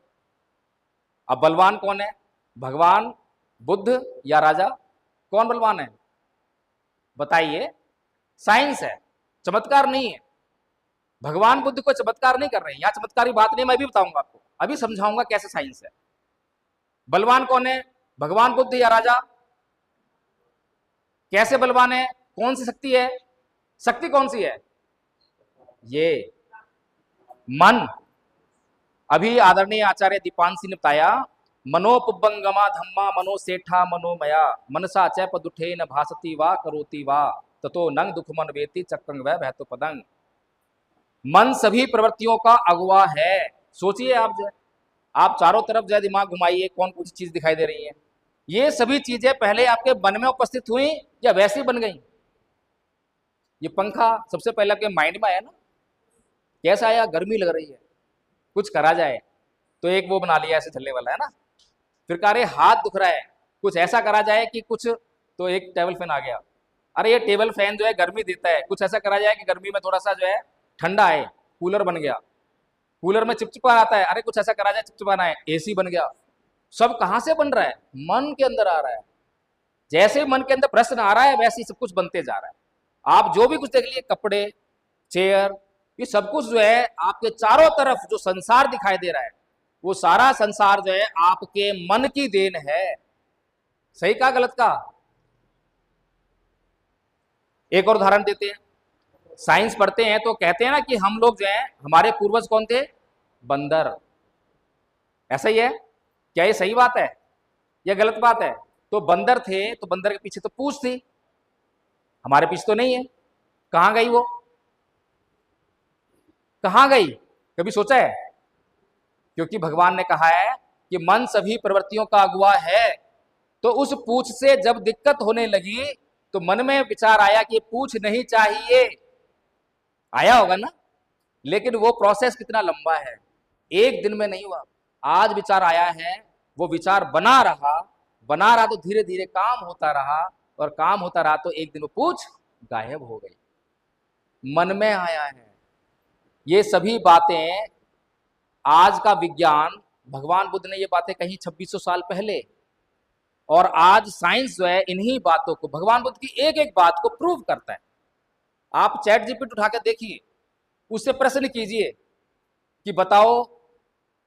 अब बलवान कौन है, भगवान बुद्ध या राजा? कौन बलवान है बताइए? साइंस है, चमत्कार नहीं है। भगवान बुद्ध को चमत्कार नहीं कर रहे हैं, यहां चमत्कारी बात नहीं, मैं भी बताऊंगा आपको, अभी समझाऊंगा कैसे साइंस है। बलवान कौन है, भगवान बुद्ध या राजा? कैसे बलवान है, कौन सी शक्ति है? शक्ति कौन सी है? ये मन। अभी आदरणीय आचार्य दीपांशी ने बताया, मनोपुबंगमा धम्मा मनो सेठा मनोमया मनसा च पदुठे न भासती वा करोति वा ततो नंग दुखमन वेति चक्रंग वह बहतो पदंग। मन सभी प्रवृत्तियों का अगुवा है। सोचिए आप, जो आप चारों तरफ जो दिमाग घुमाइए, कौन कौन सी चीज दिखाई दे रही है? ये सभी चीजें पहले आपके मन में उपस्थित हुई या वैसे बन गई? ये पंखा सबसे पहले आपके माइंड में आया ना, कैसा आया? गर्मी लग रही है, कुछ करा जाए, तो एक वो बना लिया ऐसे चलने वाला, है ना। फिर कह रहे हाथ दुख रहा है, कुछ ऐसा करा जाए कि कुछ, तो एक टेबल फैन आ गया। अरे ये टेबल फैन जो है गर्मी देता है, कुछ ऐसा करा जाए कि गर्मी में थोड़ा सा जो है ठंडा है, कूलर बन गया। कूलर में चिपचिपा आता है, अरे कुछ ऐसा करा जाए चिपचिपाना है, एसी बन गया। सब कहां से बन रहा है? मन के अंदर आ रहा है। जैसे मन के अंदर प्रश्न आ रहा है, वैसे ही सब कुछ बनते जा रहा है। आप जो भी कुछ देख लिए, कपड़े, चेयर, ये सब कुछ जो है आपके चारों तरफ जो संसार दिखाई दे रहा है, वो सारा संसार जो है आपके मन की देन है। सही कहा गलत कहा? एक और उदाहरण देते हैं। साइंस पढ़ते हैं तो कहते हैं ना कि हम लोग जो है, हमारे पूर्वज कौन थे? बंदर। ऐसा ही है क्या? ये सही बात है या गलत बात है? तो बंदर थे तो बंदर के पीछे तो पूंछ थी, हमारे पीछे तो नहीं है। कहां गई वो? कहां गई? कभी सोचा है? क्योंकि भगवान ने कहा है कि मन सभी प्रवृत्तियों का अगुआ है। तो उस पूछ से जब दिक्कत होने लगी तो मन में विचार आया कि पूछ नहीं चाहिए। आया होगा ना? लेकिन वो प्रोसेस कितना लंबा है, एक दिन में नहीं हुआ। आज विचार आया है, वो विचार बना रहा तो धीरे धीरे काम होता रहा, और काम होता रहा तो एक दिन वो पूछ गायब हो गई। मन में आया है। ये सभी बातें आज का विज्ञान, भगवान बुद्ध ने ये बातें कही 2600 साल पहले, और आज साइंस जो है इन्हीं बातों को, भगवान बुद्ध की एक एक बात को प्रूव करता है। आप चैट जीपीटी उठा के देखिए, उससे प्रश्न कीजिए कि बताओ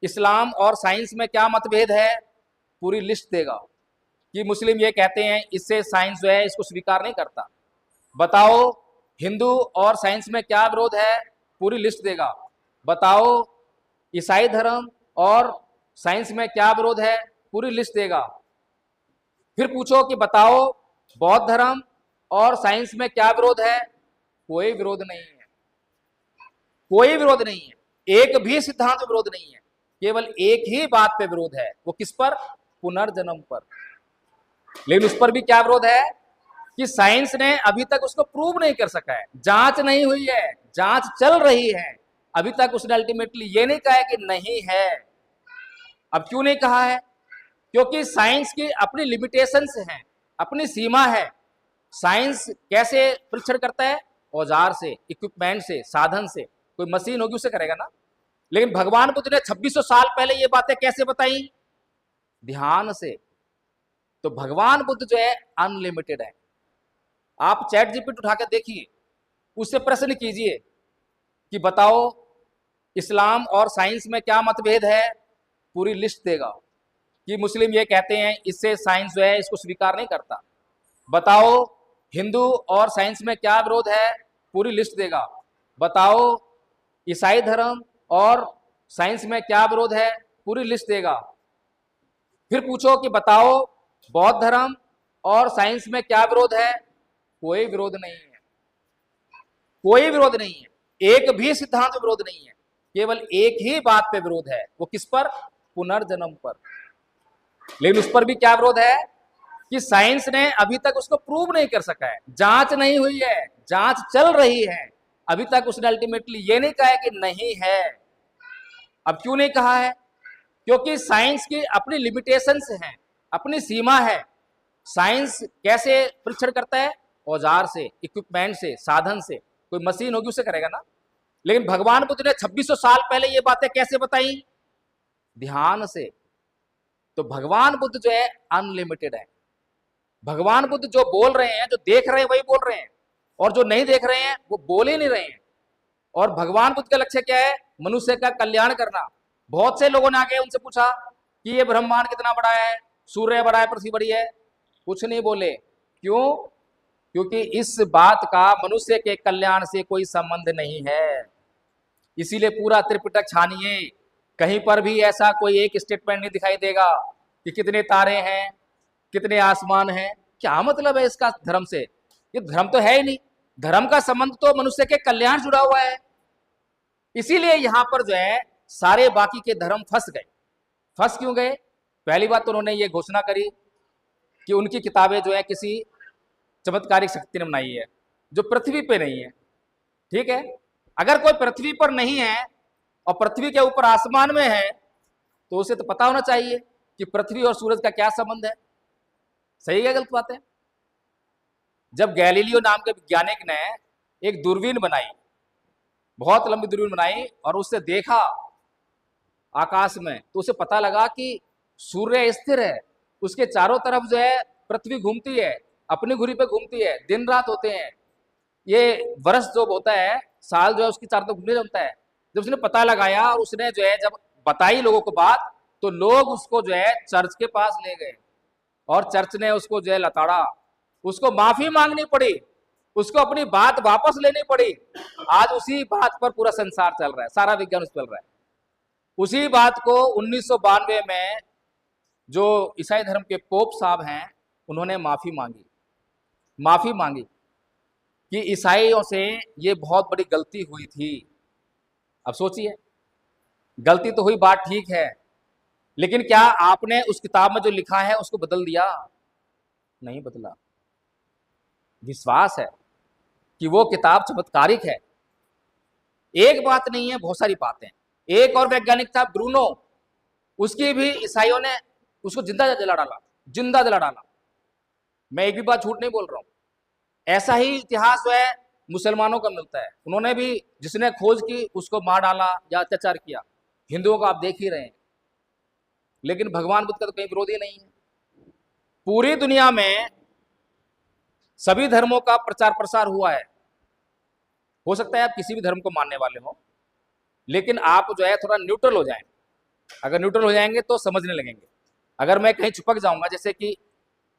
इस्लाम और साइंस में क्या मतभेद है, पूरी लिस्ट देगा। कि मुस्लिम ये कहते हैं, इससे साइंस जो है इसको स्वीकार नहीं करता। बताओ हिंदू और साइंस में क्या विरोध है, पूरी लिस्ट देगा। बताओ ईसाई धर्म और साइंस में क्या विरोध है, पूरी लिस्ट देगा। फिर पूछो कि बताओ बौद्ध धर्म और साइंस में क्या विरोध है, कोई विरोध नहीं है। कोई विरोध नहीं है, एक भी सिद्धांत विरोध नहीं है। केवल एक ही बात पे विरोध है, वो किस पर? पुनर्जन्म पर। लेकिन उस पर भी क्या विरोध है कि साइंस ने अभी तक उसको प्रूव नहीं कर सका है, जांच नहीं हुई है, जांच चल रही है। अभी तक उसने अल्टीमेटली ये नहीं कहा है कि नहीं है। अब क्यों नहीं कहा है? क्योंकि साइंस की अपनी लिमिटेशंस हैं, अपनी सीमा है। साइंस कैसे परीक्षण करता है? औजार से, इक्विपमेंट से, साधन से। कोई मशीन होगी उससे करेगा ना। लेकिन भगवान बुद्ध ने 2600 साल पहले ये बातें कैसे बताई? ध्यान से। तो भगवान बुद्ध जो है अनलिमिटेड है। आप चैट जीपीटी उठा के देखिए, उससे प्रश्न कीजिए कि बताओ इस्लाम और साइंस में क्या मतभेद है, पूरी लिस्ट देगा। कि मुस्लिम ये कहते हैं, इससे साइंस जो है इसको स्वीकार नहीं करता। बताओ हिंदू और साइंस में क्या विरोध है, पूरी लिस्ट देगा। बताओ ईसाई धर्म और साइंस में क्या विरोध है, पूरी लिस्ट देगा। फिर पूछो कि बताओ बौद्ध धर्म और साइंस में क्या विरोध है, कोई विरोध नहीं है। कोई विरोध नहीं है, एक भी सिद्धांत विरोध नहीं है। केवल एक ही बात पे विरोध है, वो किस पर? पुनर्जन्म पर। लेकिन उस पर भी क्या विरोध है कि साइंस ने अभी तक उसको प्रूव नहीं कर सका है, जांच नहीं हुई है, जांच चल रही है। अभी तक उसने अल्टीमेटली ये नहीं कहा है कि नहीं है। अब क्यों नहीं कहा है? क्योंकि साइंस की अपनी लिमिटेशंस हैं, अपनी सीमा है। साइंस कैसे परीक्षण करता है? औजार से, इक्विपमेंट से, साधन से। कोई मशीन होगी उससे करेगा ना। लेकिन भगवान बुद्ध ने 2600 साल पहले ये बातें कैसे बताई? ध्यान से। तो भगवान बुद्ध जो है अनलिमिटेड है। भगवान बुद्ध जो बोल रहे हैं, जो देख रहे हैं वही बोल रहे हैं, और जो नहीं देख रहे हैं वो बोल ही नहीं रहे हैं। और भगवान बुद्ध का लक्ष्य क्या है? मनुष्य का कल्याण करना। बहुत से लोगों ने आके उनसे पूछा कि ये ब्रह्मांड कितना बड़ा है, सूर्य बड़ा है, पृथ्वी बड़ी है। कुछ नहीं बोले। क्यों? क्योंकि इस बात का मनुष्य के कल्याण से कोई संबंध नहीं है। इसीलिए पूरा त्रिपिटक छानिए, कहीं पर भी ऐसा कोई एक स्टेटमेंट नहीं दिखाई देगा कि कितने तारे हैं, कितने आसमान हैं। क्या मतलब है इसका धर्म से? ये धर्म तो है ही नहीं। धर्म का संबंध तो मनुष्य के कल्याण जुड़ा हुआ है। इसीलिए यहां पर जो है सारे बाकी के धर्म फंस गए। फंस क्यों गए? पहली बात तो उन्होंने ये घोषणा करी कि उनकी किताबें जो है किसी चमत्कारिक शक्ति ने बनाई है, जो पृथ्वी पे नहीं है। ठीक है, अगर कोई पृथ्वी पर नहीं है और पृथ्वी के ऊपर आसमान में है, तो उसे तो पता होना चाहिए कि पृथ्वी और सूरज का क्या संबंध है। सही है गलत बात है? जब गैलीलियो नाम के वैज्ञानिक ने एक दूरबीन बनाई, बहुत लंबी दूरबीन बनाई, और उससे देखा आकाश में, तो उसे पता लगा कि सूर्य स्थिर है, उसके चारों तरफ जो है पृथ्वी घूमती है, अपनी धुरी पे घूमती है, दिन रात होते हैं। ये वर्ष जो होता है, साल जो है उसकी चारों तरफ घूमने लगता है। जब उसने पता लगाया और उसने जो है जब बताई लोगों को बात, तो लोग उसको जो है चर्च के पास ले गए, और चर्च ने उसको जो है लताड़ा, उसको माफी मांगनी पड़ी। उसको अपनी बात वापस लेनी पड़ी। आज उसी बात पर पूरा संसार चल रहा है, सारा विज्ञान उस पर चल रहा है। उसी बात को 1992 में जो ईसाई धर्म के पोप साहब हैं, उन्होंने माफी मांगी कि ईसाइयों से ये बहुत बड़ी गलती हुई थी। अब सोचिए, गलती तो हुई, बात ठीक है, लेकिन क्या आपने उस किताब में जो लिखा है उसको बदल दिया? नहीं बदला। विश्वास है कि वो किताब चमत्कारिक है। एक बात नहीं है, बहुत सारी बातें। एक और वैज्ञानिक था ब्रूनो, उसकी भी ईसाइयों ने उसको जिंदा जला डाला। मैं एक भी बात झूठ नहीं बोल रहा हूं। ऐसा ही इतिहास जो है मुसलमानों का मिलता है। उन्होंने भी जिसने खोज की उसको मार डाला या अत्याचार किया। हिंदुओं का आप देख ही रहे हैं। लेकिन भगवान बुद्ध का तो कहीं विरोधी नहीं है। पूरी दुनिया में सभी धर्मों का प्रचार प्रसार हुआ है। हो सकता है आप किसी भी धर्म को मानने वाले हो, लेकिन आप जो है थोड़ा न्यूट्रल हो जाएं। अगर न्यूट्रल हो जाएंगे तो समझने लगेंगे। अगर मैं कहीं चिपक जाऊंगा, जैसे कि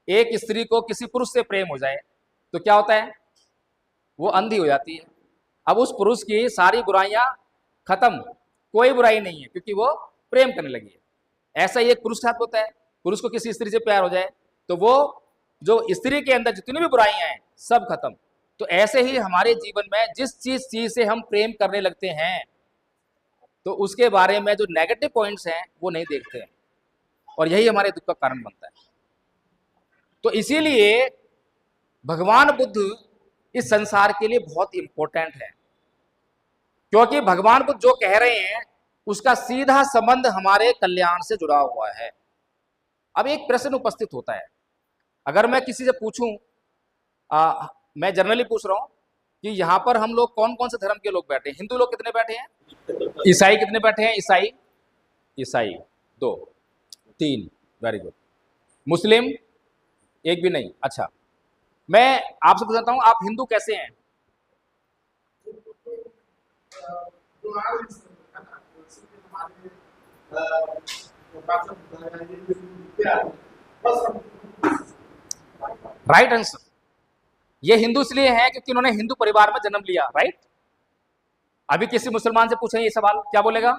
एक स्त्री को किसी पुरुष से प्रेम हो जाए तो क्या होता है? वो अंधी हो जाती है। अब उस पुरुष की सारी बुराइयां खत्म, कोई बुराई नहीं है, क्योंकि वो प्रेम करने लगी है। ऐसा ही एक पुरुष के साथ होता है। पुरुष को किसी स्त्री से प्यार हो जाए तो वो जो स्त्री के अंदर जितनी भी बुराइयां हैं सब खत्म। तो ऐसे ही हमारे जीवन में जिस चीज से हम प्रेम करने लगते हैं तो उसके बारे में जो नेगेटिव पॉइंट्स हैं वो नहीं देखते हैं, और यही हमारे दुख का कारण बनता है। तो इसीलिए भगवान बुद्ध इस संसार के लिए बहुत इंपॉर्टेंट है, क्योंकि भगवान बुद्ध जो कह रहे हैं उसका सीधा संबंध हमारे कल्याण से जुड़ा हुआ है। अब एक प्रश्न उपस्थित होता है, अगर मैं किसी से पूछूं, मैं जनरली पूछ रहा हूं कि यहाँ पर हम लोग कौन कौन से धर्म के लोग बैठे हैं? हिंदू लोग कितने बैठे हैं? ईसाई कितने बैठे हैं? ईसाई 2 3, वेरी गुड। मुस्लिम एक भी नहीं। अच्छा, मैं आपसे पूछता हूं, आप हिंदू कैसे हैं? Right answer. ये हिंदू इसलिए है क्योंकि उन्होंने हिंदू परिवार में जन्म लिया। राइट। अभी किसी मुसलमान से पूछें ये सवाल, क्या बोलेगा?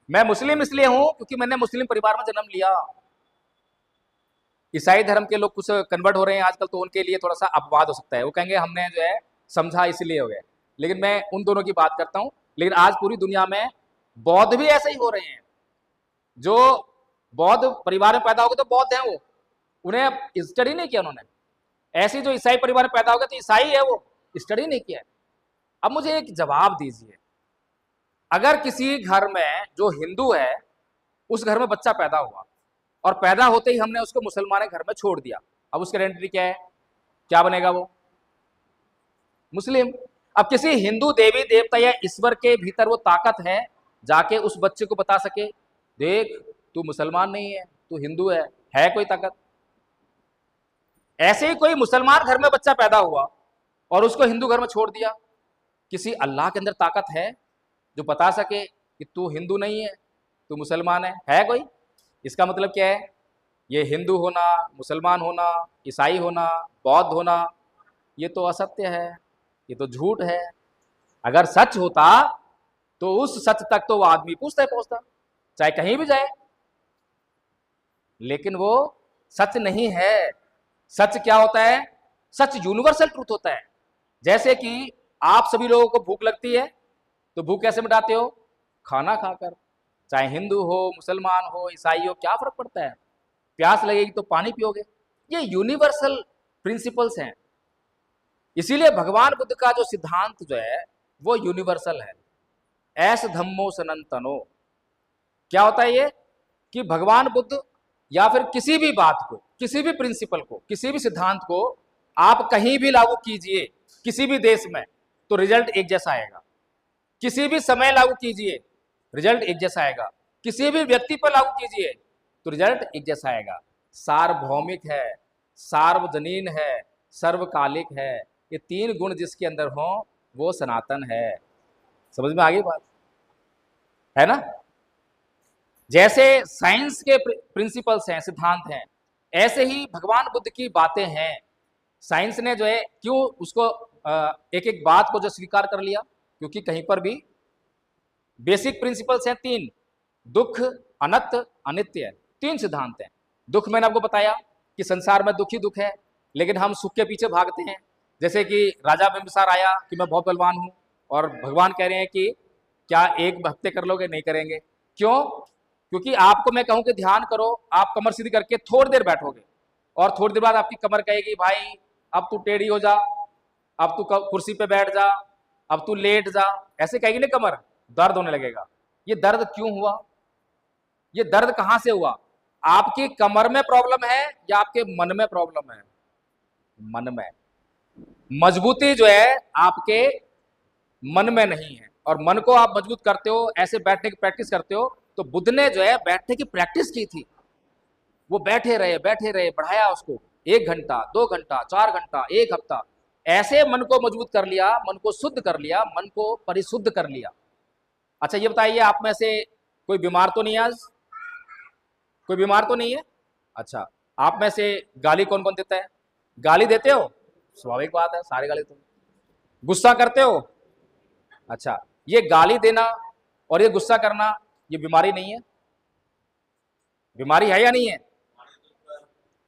मैं मुस्लिम इसलिए हूं क्योंकि मैंने मुस्लिम परिवार में जन्म लिया। ईसाई धर्म के लोग कुछ कन्वर्ट हो रहे हैं आजकल, तो उनके लिए थोड़ा सा अपवाद हो सकता है। वो कहेंगे हमने जो है समझा इसलिए हो गया। लेकिन मैं उन दोनों की बात करता हूं। लेकिन आज पूरी दुनिया में बौद्ध भी ऐसे ही हो रहे हैं। जो बौद्ध परिवार में पैदा हो गए तो बौद्ध हैं, वो उन्हें स्टडी नहीं किया उन्होंने। ऐसी जो ईसाई परिवार में पैदा हो गए तो ईसाई है, वो स्टडी नहीं किया। अब मुझे एक जवाब दीजिए, अगर किसी घर में जो हिंदू है उस घर में बच्चा पैदा हुआ और पैदा होते ही हमने उसको मुसलमान के घर में छोड़ दिया, अब उसकी आइडेंटिटी क्या है? क्या बनेगा वो? मुस्लिम। अब किसी हिंदू देवी देवता या ईश्वर के भीतर वो ताकत है जाके उस बच्चे को बता सके, देख तू मुसलमान नहीं है, तू हिंदू है कोई ताकत? ऐसे ही कोई मुसलमान घर में बच्चा पैदा हुआ और उसको हिंदू घर में छोड़ दिया, किसी अल्लाह के अंदर ताकत है जो बता सके कि तू हिंदू नहीं है, तू मुसलमान है कोई? इसका मतलब क्या है? ये हिंदू होना, मुसलमान होना, ईसाई होना, बौद्ध होना, ये तो असत्य है, ये तो झूठ है। अगर सच होता तो उस सच तक तो वो आदमी पहुंचता, चाहे कहीं भी जाए। लेकिन वो सच नहीं है। सच क्या होता है? सच यूनिवर्सल ट्रूथ होता है। जैसे कि आप सभी लोगों को भूख लगती है तो भूख कैसे मिटाते हो? खाना खाकर। चाहे हिंदू हो, मुसलमान हो, ईसाई हो, क्या फर्क पड़ता है? प्यास लगेगी तो पानी पियोगे। ये यूनिवर्सल प्रिंसिपल्स हैं। इसीलिए भगवान बुद्ध का जो सिद्धांत जो है वो यूनिवर्सल है। ऐस धम्मो सनातनो। क्या होता है ये? कि भगवान बुद्ध या फिर किसी भी बात को, किसी भी प्रिंसिपल को, किसी भी सिद्धांत को आप कहीं भी लागू कीजिए, किसी भी देश में, तो रिजल्ट एक जैसा आएगा। किसी भी समय लागू कीजिए, रिजल्ट एक जैसा आएगा। किसी भी व्यक्ति पर लागू कीजिए तो रिजल्ट एक जैसा आएगा। सार्वभौमिक है, सार्वजनीन है, सर्वकालिक है। ये 3 गुण जिसके अंदर हो वो सनातन है। समझ में आ गई बात? है ना? जैसे साइंस के प्रिंसिपल्स हैं, सिद्धांत हैं, ऐसे ही भगवान बुद्ध की बातें हैं। साइंस ने जो है क्यों उसको एक एक बात को जो स्वीकार कर लिया, क्योंकि कहीं पर भी बेसिक प्रिंसिपल्स हैं तीन, दुख, अनंत, अनित्य, तीन सिद्धांत हैं। दुख मैंने आपको बताया कि संसार में दुख ही दुख है, लेकिन हम सुख के पीछे भागते हैं। जैसे कि राजा बिंबिसार आया कि मैं बहुत बलवान हूं, और भगवान कह रहे हैं कि क्या एक हफ्ते कर लोगे? नहीं करेंगे। क्यों? क्योंकि आपको मैं कहूं कि ध्यान करो, आप कमर सीधी करके थोड़ी देर बैठोगे और थोड़ी देर बाद आपकी कमर कहेगी भाई अब तू टेढ़ी हो जा, अब तू कुर्सी पे बैठ जा, अब तू लेट जा, ऐसे कहेगी ना कमर, दर्द होने लगेगा। ये दर्द क्यों हुआ? ये दर्द कहां से हुआ? आपकी कमर में प्रॉब्लम है या आपके मन में प्रॉब्लम है? मन में। मजबूती जो है आपके मन में नहीं है, और मन को आप मजबूत करते हो, ऐसे बैठने की प्रैक्टिस करते हो। तो बुद्ध ने जो है बैठने की प्रैक्टिस की थी, वो बैठे रहे, बढ़ाया उसको 1 घंटा, 2 घंटा, 4 घंटा, 1 हफ्ता, ऐसे मन को मजबूत कर लिया, मन को शुद्ध कर लिया, मन को परिशुद्ध कर लिया। अच्छा ये बताइए, आप में से कोई बीमार तो नहीं है? आज कोई बीमार तो नहीं है? अच्छा, आप में से गाली कौन कौन देता है? गाली देते हो? स्वाभाविक बात है, सारे गाली। तो गुस्सा करते हो? अच्छा, ये गाली देना और ये गुस्सा करना, ये बीमारी नहीं है? बीमारी है या नहीं है?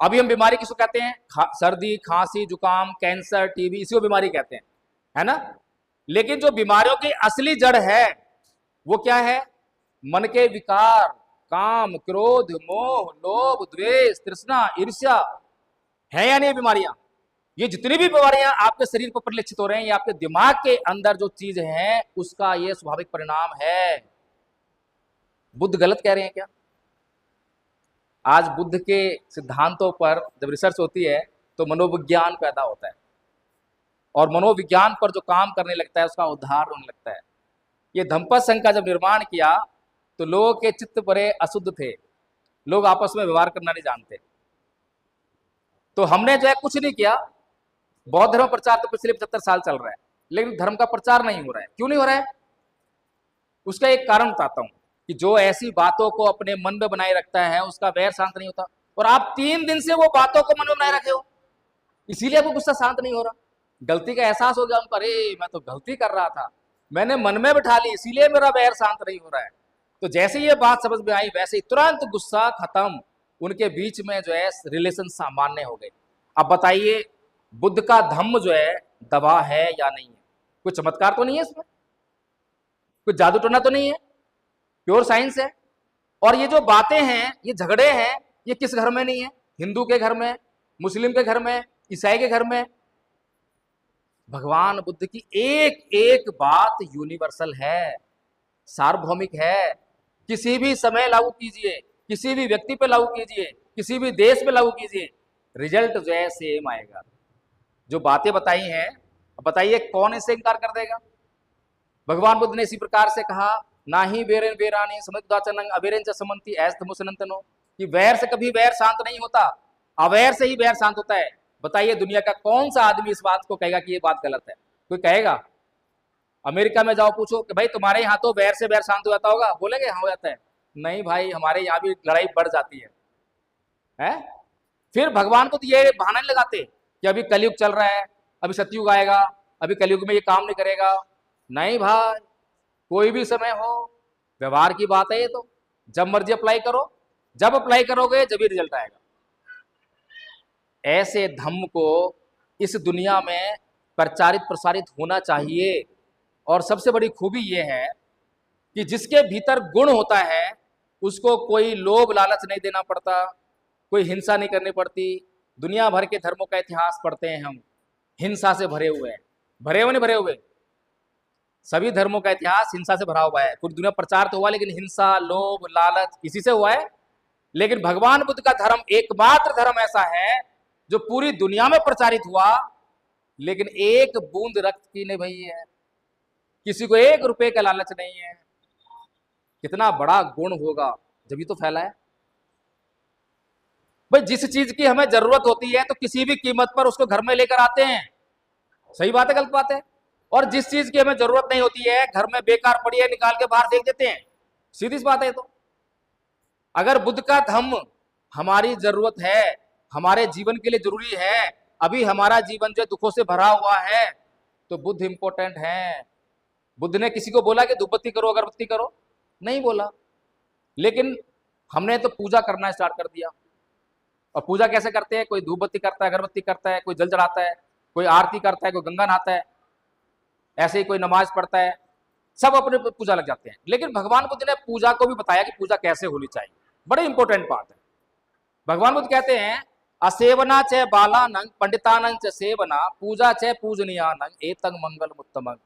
अभी हम बीमारी किसको कहते हैं? सर्दी, खांसी, जुकाम, कैंसर, टीबी, इसी को बीमारी कहते हैं, है ना? लेकिन जो बीमारियों की असली जड़ है वो क्या है? मन के विकार, काम, क्रोध, मोह, लोभ, द्वेष, तृष्णा, ईर्ष्या, है या नहीं बीमारियां? ये जितनी भी बीमारियां आपके शरीर पर परिलक्षित हो रहे हैं, ये आपके दिमाग के अंदर जो चीज है उसका ये स्वाभाविक परिणाम है। बुद्ध गलत कह रहे हैं क्या? आज बुद्ध के सिद्धांतों पर जब रिसर्च होती है तो मनोविज्ञान पैदा होता है, और मनोविज्ञान पर जो काम करने लगता है उसका उद्धार होने लगता है। ये धम्मपद संघ का जब निर्माण किया तो लोगों के चित्त बड़े अशुद्ध थे, लोग आपस में व्यवहार करना नहीं जानते। तो हमने जो है कुछ नहीं किया, बौद्ध धर्म प्रचार तो पिछले 75 साल चल रहा है, लेकिन धर्म का प्रचार नहीं हो रहा है। क्यों नहीं हो रहा है? उसका एक कारण बताता हूं कि जो ऐसी बातों को अपने मन में बनाए रखता है उसका वैर शांत नहीं होता। और आप 3 दिन से वो बातों को मन में बनाए रखे हो, इसीलिए आपको गुस्सा शांत नहीं हो रहा। गलती का एहसास हो गया उनको, अरे मैं तो गलती कर रहा था, मैंने मन में बिठा ली, इसीलिए मेरा वैर शांत नहीं हो रहा है। तो जैसे ये बात समझ में आई वैसे ही तुरंत गुस्सा खत्म, उनके बीच में जो है रिलेशन सामान्य हो गए। अब बताइए, बुद्ध का धम्म जो है दवा है या नहीं है? कोई चमत्कार तो नहीं है इसमें, कोई जादू टोना तो नहीं है, प्योर साइंस है। और ये जो बातें हैं, ये झगड़े हैं, ये किस घर में नहीं है? हिंदू के घर में, मुस्लिम के घर में, ईसाई के घर में। भगवान बुद्ध की एक एक बात यूनिवर्सल है, सार्वभौमिक है। किसी भी समय लागू कीजिए, किसी भी व्यक्ति पे लागू कीजिए, किसी भी देश पे लागू कीजिए, रिजल्ट जो है सेम आएगा। जो बातें बताई हैं, बताइए कौन इससे इनकार कर देगा? भगवान बुद्ध ने इसी प्रकार से कहा, ना ही वेरेन वेरानी समुदाचनंग अवेरेन च समंती ऐस धमुसनंतनो, कि वैर से कभी वैर शांत नहीं होता, अवैर से ही वैर शांत होता है। बताइए दुनिया का कौन सा आदमी इस बात को कहेगा कि ये बात गलत है? कोई कहेगा? अमेरिका में जाओ पूछो कि भाई तुम्हारे यहाँ तो वैर से वैर शांत हो जाता होगा, बोलेंगे हाँ हो जाता है। नहीं भाई, हमारे यहाँ भी लड़ाई बढ़ जाती है? फिर भगवान को तो ये बहाना नहीं लगाते कि अभी कलयुग चल रहा है, अभी सतयुग आएगा, अभी कलयुग में ये काम नहीं करेगा। नहीं भाई, कोई भी समय हो, व्यवहार की बात है ये तो। जब मर्जी अप्लाई करो, जब अप्लाई करोगे जब ही रिजल्ट आएगा। ऐसे धम्म को इस दुनिया में प्रचारित प्रसारित होना चाहिए। और सबसे बड़ी खूबी ये है कि जिसके भीतर गुण होता है उसको कोई लोभ लालच नहीं देना पड़ता, कोई हिंसा नहीं करनी पड़ती। दुनिया भर के धर्मों का इतिहास पढ़ते हैं हम, हिंसा से भरे हुए हैं। भरे हुए नहीं भरे हुए? सभी धर्मों का इतिहास हिंसा से भरा हुआ है। पूरी दुनिया प्रचार तो हुआ, लेकिन हिंसा, लोभ, लालच इसी से हुआ है। लेकिन भगवान बुद्ध का धर्म एकमात्र धर्म ऐसा है जो पूरी दुनिया में प्रचारित हुआ, लेकिन एक बूंद रक्त की नहीं भई है, किसी को 1 रुपए का लालच नहीं है। कितना बड़ा गुण होगा जब ही तो फैला है। भाई जिस चीज की हमें जरूरत होती है तो किसी भी कीमत पर उसको घर में लेकर आते हैं, सही बात है गलत बात है? और जिस चीज की हमें जरूरत नहीं होती है, घर में बेकार पड़ी है, निकाल के बाहर फेंक देते हैं। सीधी सी बात है। तो अगर बुद्ध का धम्म हमारी जरूरत है, हमारे जीवन के लिए जरूरी है, अभी हमारा जीवन जो दुखों से भरा हुआ है, तो बुद्ध इंपॉर्टेंट है। बुद्ध ने किसी को बोला कि धूपबत्ती करो, अगरबत्ती करो? नहीं बोला। लेकिन हमने तो पूजा करना स्टार्ट कर दिया। और पूजा कैसे करते हैं? कोई धूपबत्ती करता है, अगरबत्ती करता है, कोई जल चढ़ाता है, कोई आरती करता है, कोई गंगा नहाता है, ऐसे ही कोई नमाज पढ़ता है, सब अपने पूजा लग जाते हैं। लेकिन भगवान बुद्ध ने पूजा को भी बताया कि पूजा कैसे होनी चाहिए। बड़े इंपॉर्टेंट बात है। भगवान बुद्ध कहते हैं असेवना च बालानंग पंडितानंग च सेवना पूजा च पूजनीयानंग एतंग मंगल उत्तमंग।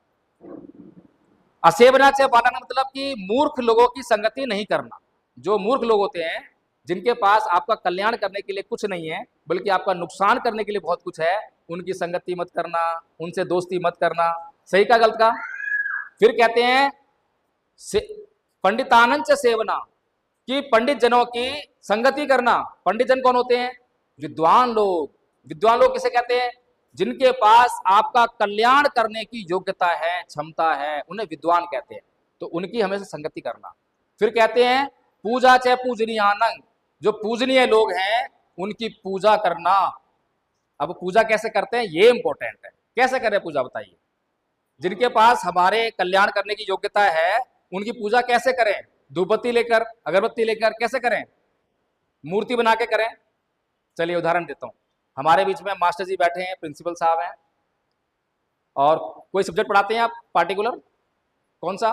असेवना च बालानंग मतलब कि मूर्ख लोगों की संगति नहीं करना। जो मूर्ख लोग होते हैं, जिनके पास आपका कल्याण करने के लिए कुछ नहीं है बल्कि आपका नुकसान करने के लिए बहुत कुछ है, उनकी संगति मत करना, उनसे दोस्ती मत करना। सही का गलत का? फिर कहते हैं पंडितानंद च सेवना, कि पंडित जनों की संगति करना। पंडित जन कौन होते हैं? विद्वान लोग। विद्वान लोग किसे कहते हैं? जिनके पास आपका कल्याण करने की योग्यता है, क्षमता है, उन्हें विद्वान कहते हैं। तो उनकी हमेशा संगति करना। फिर कहते हैं पूजा च पूजनीयानंग, जो पूजनीय लोग हैं उनकी पूजा करना। अब पूजा कैसे करते हैं ये इंपॉर्टेंट है। कैसे करें पूजा बताइए? जिनके पास हमारे कल्याण करने की योग्यता है उनकी पूजा कैसे करें? धूपबत्ती लेकर, अगरबत्ती लेकर कैसे करें? मूर्ति बना के करें? चलिए उदाहरण देता हूं। हमारे बीच में मास्टर जी बैठे हैं, प्रिंसिपल साहब हैं, और कोई सब्जेक्ट पढ़ाते हैं आप पार्टिकुलर? कौन सा?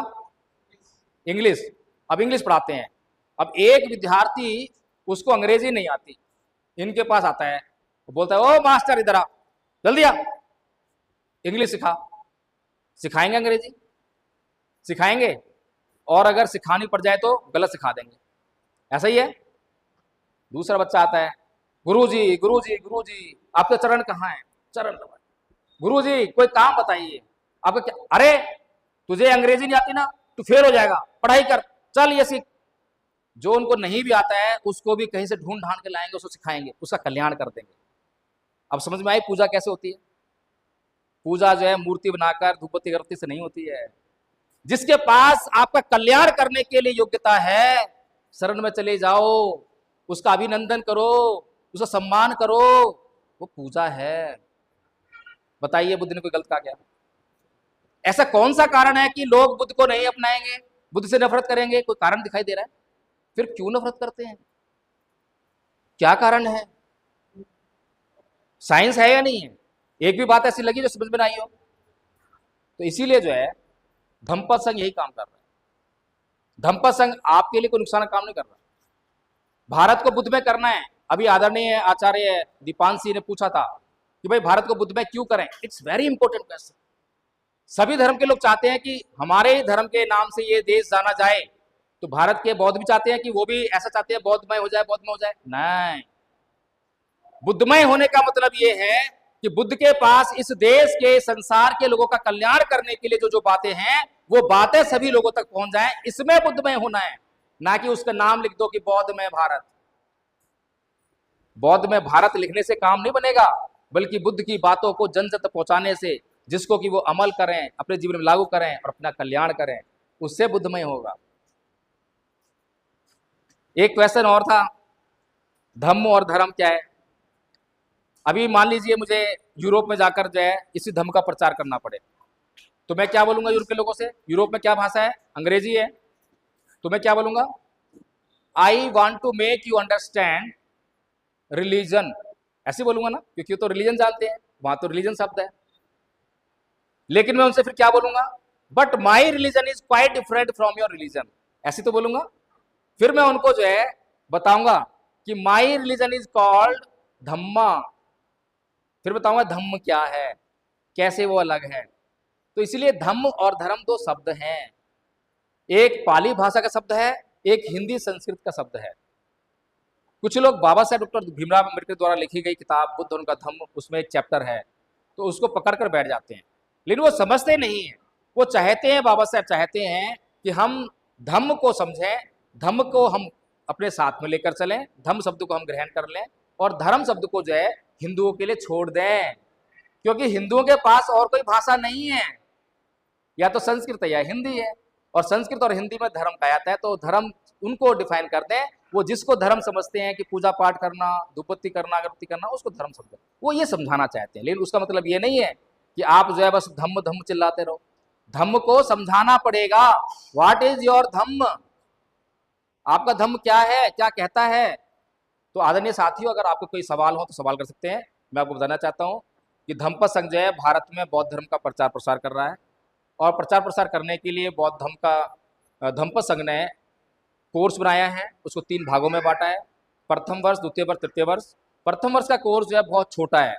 इंग्लिश। अब इंग्लिश पढ़ाते हैं। अब एक विद्यार्थी, उसको अंग्रेजी नहीं आती, इनके पास आता है, वो बोलता है ओ मास्टर इधर आ, जल्दी आ, इंग्लिश सिखा। सिखाएंगे अंग्रेजी? सिखाएंगे? और अगर सिखानी पड़ जाए तो गलत सिखा देंगे। ऐसा ही है। दूसरा बच्चा आता है, गुरुजी गुरुजी गुरुजी आपके चरण कहाँ हैं? चरण दबाए। गुरुजी कोई काम बताइए आपका। क्या? अरे तुझे अंग्रेजी नहीं आती ना, तू फेल हो जाएगा, पढ़ाई कर, चल ये सीख। जो उनको नहीं भी आता है उसको भी कहीं से ढूंढ ढांड के लाएंगे, उसको सिखाएंगे, उसका कल्याण कर देंगे। अब समझ में आई पूजा कैसे होती है? पूजा जो है मूर्ति बनाकर धूपबत्ती अगरबत्ती से नहीं होती है। जिसके पास आपका कल्याण करने के लिए योग्यता है, शरण में चले जाओ, उसका अभिनंदन करो, उसका सम्मान करो, वो पूजा है। बताइए बुद्ध ने कोई गलत कहा क्या? ऐसा कौन सा कारण है कि लोग बुद्ध को नहीं अपनाएंगे, बुद्ध से नफरत करेंगे? कोई कारण दिखाई दे रहा है? फिर क्यों नफरत करते हैं? क्या कारण है? साइंस है या नहीं है? एक भी बात ऐसी लगी जो समझ में नहीं हो? तो इसीलिए जो है धम्मपद संघ यही काम कर रहा है। धम्मपद संघ आपके लिए कोई नुकसान काम नहीं कर रहा। भारत को बुद्ध में करना है। अभी आदरणीय आचार्य दीपांशी ने पूछा था कि भाई भारत को बुद्ध में क्यों करें? It's very important question. सभी धर्म के लोग चाहते हैं कि हमारे ही धर्म के नाम से ये देश जाना जाए। तो भारत के बौद्ध भी चाहते हैं कि वो भी ऐसा चाहते हैं बौद्धमय हो जाए, बौद्धमय हो जाए। नहीं, बुद्धमय होने का मतलब ये है कि बुद्ध के पास इस देश के, संसार के लोगों का कल्याण करने के लिए जो जो बातें हैं वो बातें सभी लोगों तक पहुंच जाएं, इसमें बुद्धमय होना है। ना कि उसका नाम लिख दो कि बौद्धमय भारत। बौद्धमय भारत लिखने से काम नहीं बनेगा, बल्कि बुद्ध की बातों को जन तक पहुंचाने से, जिसको कि वो अमल करें, अपने जीवन में लागू करें और अपना कल्याण करें, उससे बुद्धमय होगा। एक क्वेश्चन और था, धम्म और धर्म क्या है? अभी मान लीजिए मुझे यूरोप में जाकर जो है इसी धर्म का प्रचार करना पड़े, तो मैं क्या बोलूंगा यूरोप के लोगों से? यूरोप में क्या भाषा है? अंग्रेजी है। तो मैं क्या बोलूंगा? I want to make you understand religion, ऐसे बोलूंगा ना, क्योंकि तो रिलीजन जानते हैं, वहां तो रिलीजन शब्द है। लेकिन मैं उनसे फिर क्या बोलूंगा? But my religion is quite different from your religion, ऐसे तो बोलूंगा। फिर मैं उनको जो है बताऊंगा कि माई रिलीजन इज कॉल्ड धम्मा। फिर बताऊंगा धम्म क्या है, कैसे वो अलग है। तो इसलिए धम्म और धर्म दो शब्द हैं। एक पाली भाषा का शब्द है, एक हिंदी संस्कृत का शब्द है। कुछ लोग बाबा साहेब डॉक्टर भीमराव अम्बेडकर द्वारा लिखी गई किताब बुद्ध और उनका धम्म, उसमें एक चैप्टर है, तो उसको पकड़ कर बैठ जाते हैं। लेकिन वो समझते नहीं है। वो चाहते हैं, बाबा साहेब चाहते हैं कि हम धम्म को समझें, धम्म को हम अपने साथ में लेकर चलें, धम्म शब्द को हम ग्रहण कर लें और धर्म शब्द को जो है हिंदुओं के लिए छोड़ दें। क्योंकि हिंदुओं के पास और कोई भाषा नहीं है, या तो संस्कृत है या हिंदी है, और संस्कृत और हिंदी में धर्म कहा जाता है। तो धर्म उनको डिफाइन कर दें, वो जिसको धर्म समझते हैं कि पूजा पाठ करना, धूपबत्ती करना, अगरबत्ती करना, उसको धर्म समझते हैं। वो ये समझाना चाहते हैं, लेकिन उसका मतलब ये नहीं है कि आप जो है बस धम्म धम्म चिल्लाते रहो। धम्म को समझाना पड़ेगा। व्हाट इज योर धम्म, आपका धम्म क्या है, क्या कहता है। तो आदरणीय साथियों, अगर आपको कोई सवाल हो तो सवाल कर सकते हैं। मैं आपको बताना चाहता हूँ कि धम्मपद संघ जो है भारत में बौद्ध धर्म का प्रचार प्रसार कर रहा है, और प्रचार प्रसार करने के लिए बौद्ध धर्म का धम्मपद संघ ने कोर्स बनाया है, उसको 3 भागों में बांटा है, प्रथम वर्ष, द्वितीय वर्ष, तृतीय वर्ष। प्रथम वर्ष का कोर्स जो है बहुत छोटा है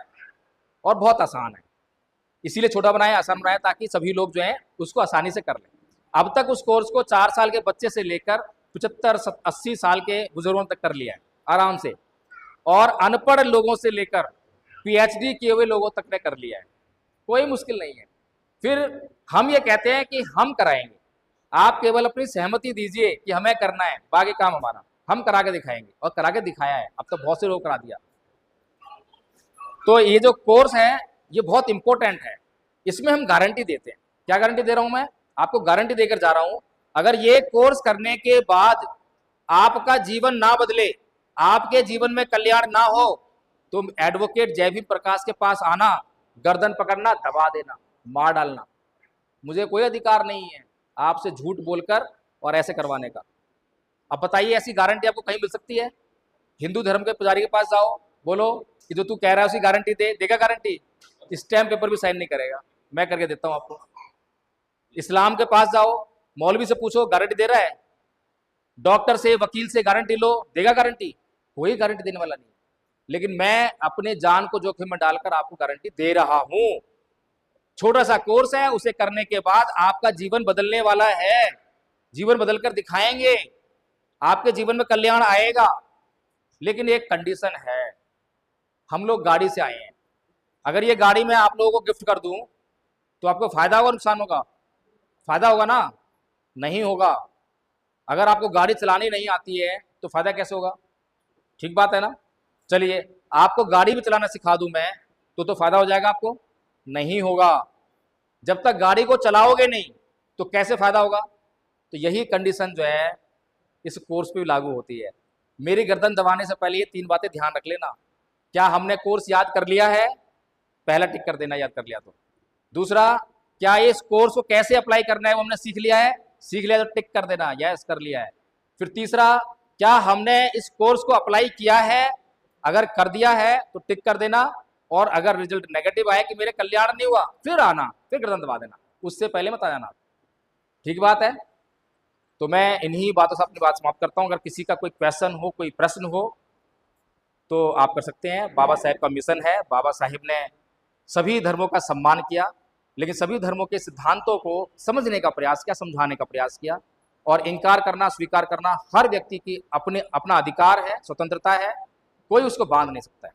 और बहुत आसान है, इसीलिए छोटा बनाया, आसान बनाया, ताकि सभी लोग जो हैं उसको आसानी से कर लें। अब तक उस कोर्स को 4 साल के बच्चे से लेकर 75-80 साल के बुजुर्गों तक कर लिया है आराम से, और अनपढ़ लोगों से लेकर पीएचडी किए हुए लोगों तक ने कर लिया है, कोई मुश्किल नहीं है। फिर हम ये कहते हैं कि हम कराएंगे, आप केवल अपनी सहमति दीजिए कि हमें करना है, बाकी काम हमारा, हम करा के दिखाएंगे, और करा के दिखाया है, अब तो बहुत से लोग करा दिया। तो ये जो कोर्स है ये बहुत इंपॉर्टेंट है, इसमें हम गारंटी देते हैं। क्या गारंटी दे रहा हूं मैं आपको? गारंटी देकर जा रहा हूं, अगर ये कोर्स करने के बाद आपका जीवन ना बदले, आपके जीवन में कल्याण ना हो, तो एडवोकेट जय भीम प्रकाश के पास आना, गर्दन पकड़ना, दबा देना, मार डालना। मुझे कोई अधिकार नहीं है आपसे झूठ बोलकर और ऐसे करवाने का। अब बताइए, ऐसी गारंटी आपको कहीं मिल सकती है? हिंदू धर्म के पुजारी के पास जाओ, बोलो कि जो तू कह रहा है उसकी गारंटी दे, देगा गारंटी? स्टैम्प पेपर भी साइन नहीं करेगा, मैं करके देता हूं आपको। इस्लाम के पास जाओ, मौलवी से पूछो गारंटी दे रहा है, डॉक्टर से, वकील से गारंटी लो, देगा गारंटी? कोई गारंटी देने वाला नहीं। लेकिन मैं अपने जान को जोखिम में डालकर आपको गारंटी दे रहा हूं। छोटा सा कोर्स है, उसे करने के बाद आपका जीवन बदलने वाला है, जीवन बदलकर दिखाएंगे, आपके जीवन में कल्याण आएगा। लेकिन एक कंडीशन है, हम लोग गाड़ी से आए हैं, अगर ये गाड़ी मैं आप लोगों को गिफ्ट कर दूं तो आपको फायदा होगा, नुकसान होगा? फायदा होगा ना? नहीं होगा। अगर आपको गाड़ी चलानी नहीं आती है तो फायदा कैसे होगा? ठीक बात है ना? चलिए, आपको गाड़ी भी चलाना सिखा दूं मैं तो फायदा हो जाएगा आपको? नहीं होगा। जब तक गाड़ी को चलाओगे नहीं तो कैसे फायदा होगा? तो यही कंडीशन जो है इस कोर्स पे भी लागू होती है। मेरी गर्दन दबाने से पहले ये 3 बातें ध्यान रख लेना। क्या हमने कोर्स याद कर लिया है? पहला टिक कर देना, याद कर लिया तो। दूसरा, क्या इस कोर्स को कैसे अप्लाई करना है वो हमने सीख लिया है? सीख लिया तो टिक कर देना, यस कर लिया है। फिर तीसरा, क्या हमने इस कोर्स को अप्लाई किया है? अगर कर दिया है तो टिक कर देना, और अगर रिजल्ट नेगेटिव आए कि मेरे कल्याण नहीं हुआ, फिर आना, फिर गर्दन दबा देना, उससे पहले मत आ जाना। ठीक बात है? तो मैं इन्हीं बातों से अपनी बात समाप्त करता हूं। अगर किसी का कोई क्वेश्चन हो, कोई प्रश्न हो तो आप कर सकते हैं। बाबा साहेब का मिशन है, बाबा साहेब ने सभी धर्मों का सम्मान किया, लेकिन सभी धर्मों के सिद्धांतों को समझने का प्रयास किया, समझाने का प्रयास किया, और इनकार करना, स्वीकार करना हर व्यक्ति की अपना अधिकार है, स्वतंत्रता है, कोई उसको बांध नहीं सकता है।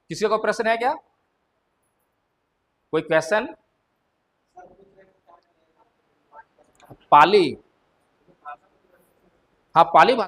किसी का प्रश्न है क्या? कोई क्वेश्चन? पाली, हाँ पाली